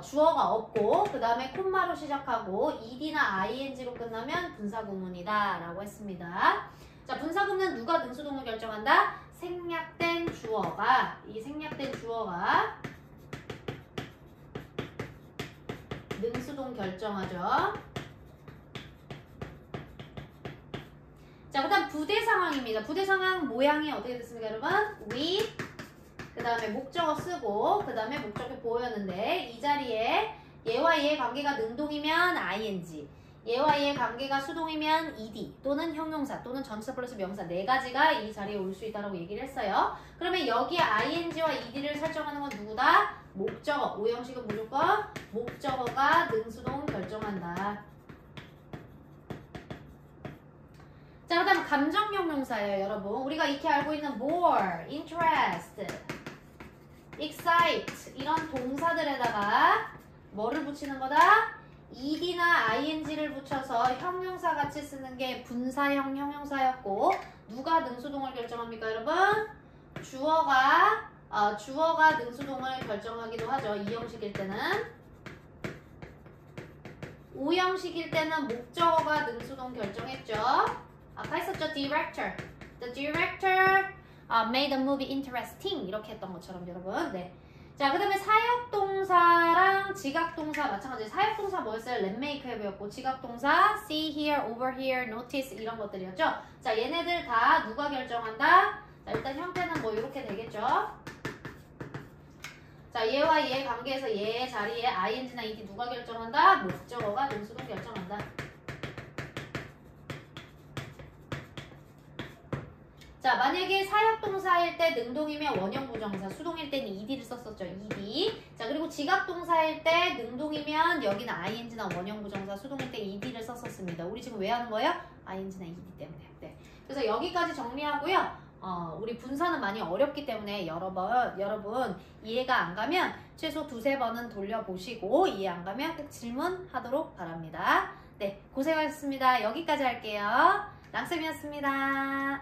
주어가 없고 그 다음에 콤마로 시작하고 ed나 ing로 끝나면 분사구문이다 라고 했습니다. 자, 분사구문은 누가 능수동을 결정한다? 생략된 주어가, 이 생략된 주어가 능수동 결정하죠. 자, 그 다음 부대 상황입니다. 부대 상황 모양이 어떻게 됐습니까, 여러분? with, 그 다음에 목적어 쓰고, 그 다음에 목적어 보였는데, 이 자리에 얘와 얘의 관계가 능동이면 ing, 얘와 얘의 관계가 수동이면 ed, 또는 형용사, 또는 전치사 플러스 명사 네 가지가 이 자리에 올 수 있다고 얘기를 했어요. 그러면 여기에 ing와 ed를 설정하는 건 누구다? 목적어. 오형식은 무조건 목적어가 능수동 결정한다. 자, 그 다음 감정형용사예요, 여러분. 우리가 익히 알고 있는 more, interest, excite 이런 동사들에다가 뭐를 붙이는 거다? ed나 ing를 붙여서 형용사 같이 쓰는 게 분사형 형용사였고, 누가 능수동을 결정합니까, 여러분? 주어가 능수동을 결정하기도 하죠. 이형식일 때는. 오형식일 때는 목적어가 능수동 결정했죠. 아까 했었죠. director. The director made the movie interesting. 이렇게 했던 것처럼, 여러분. 네. 자, 그 다음에 사역동사랑 지각동사 마찬가지. 사역동사 뭐였어요? let make 해보였고, 지각동사 see here, over here, notice 이런 것들이었죠. 자, 얘네들 다 누가 결정한다? 자, 일단 형태는 뭐 이렇게 되겠죠. 자, 얘와 얘의 관계에서 얘의 자리에 ing나 ed 누가 결정한다? 목적어가 능수동 결정한다. 자, 만약에 사역동사일 때 능동이면 원형부정사, 수동일 때는 ed를 썼었죠. ed. 자, 그리고 지각동사일 때 능동이면 여기는 ing나 원형부정사, 수동일 때 ed를 썼었습니다. 우리 지금 왜 하는 거예요? ing나 ed 때문에. 네. 그래서 여기까지 정리하고요. 우리 분사는 많이 어렵기 때문에 여러분 이해가 안 가면 최소 2-3번은 돌려보시고, 이해 안 가면 꼭 질문하도록 바랍니다. 네, 고생하셨습니다. 여기까지 할게요. 랑쌤이었습니다.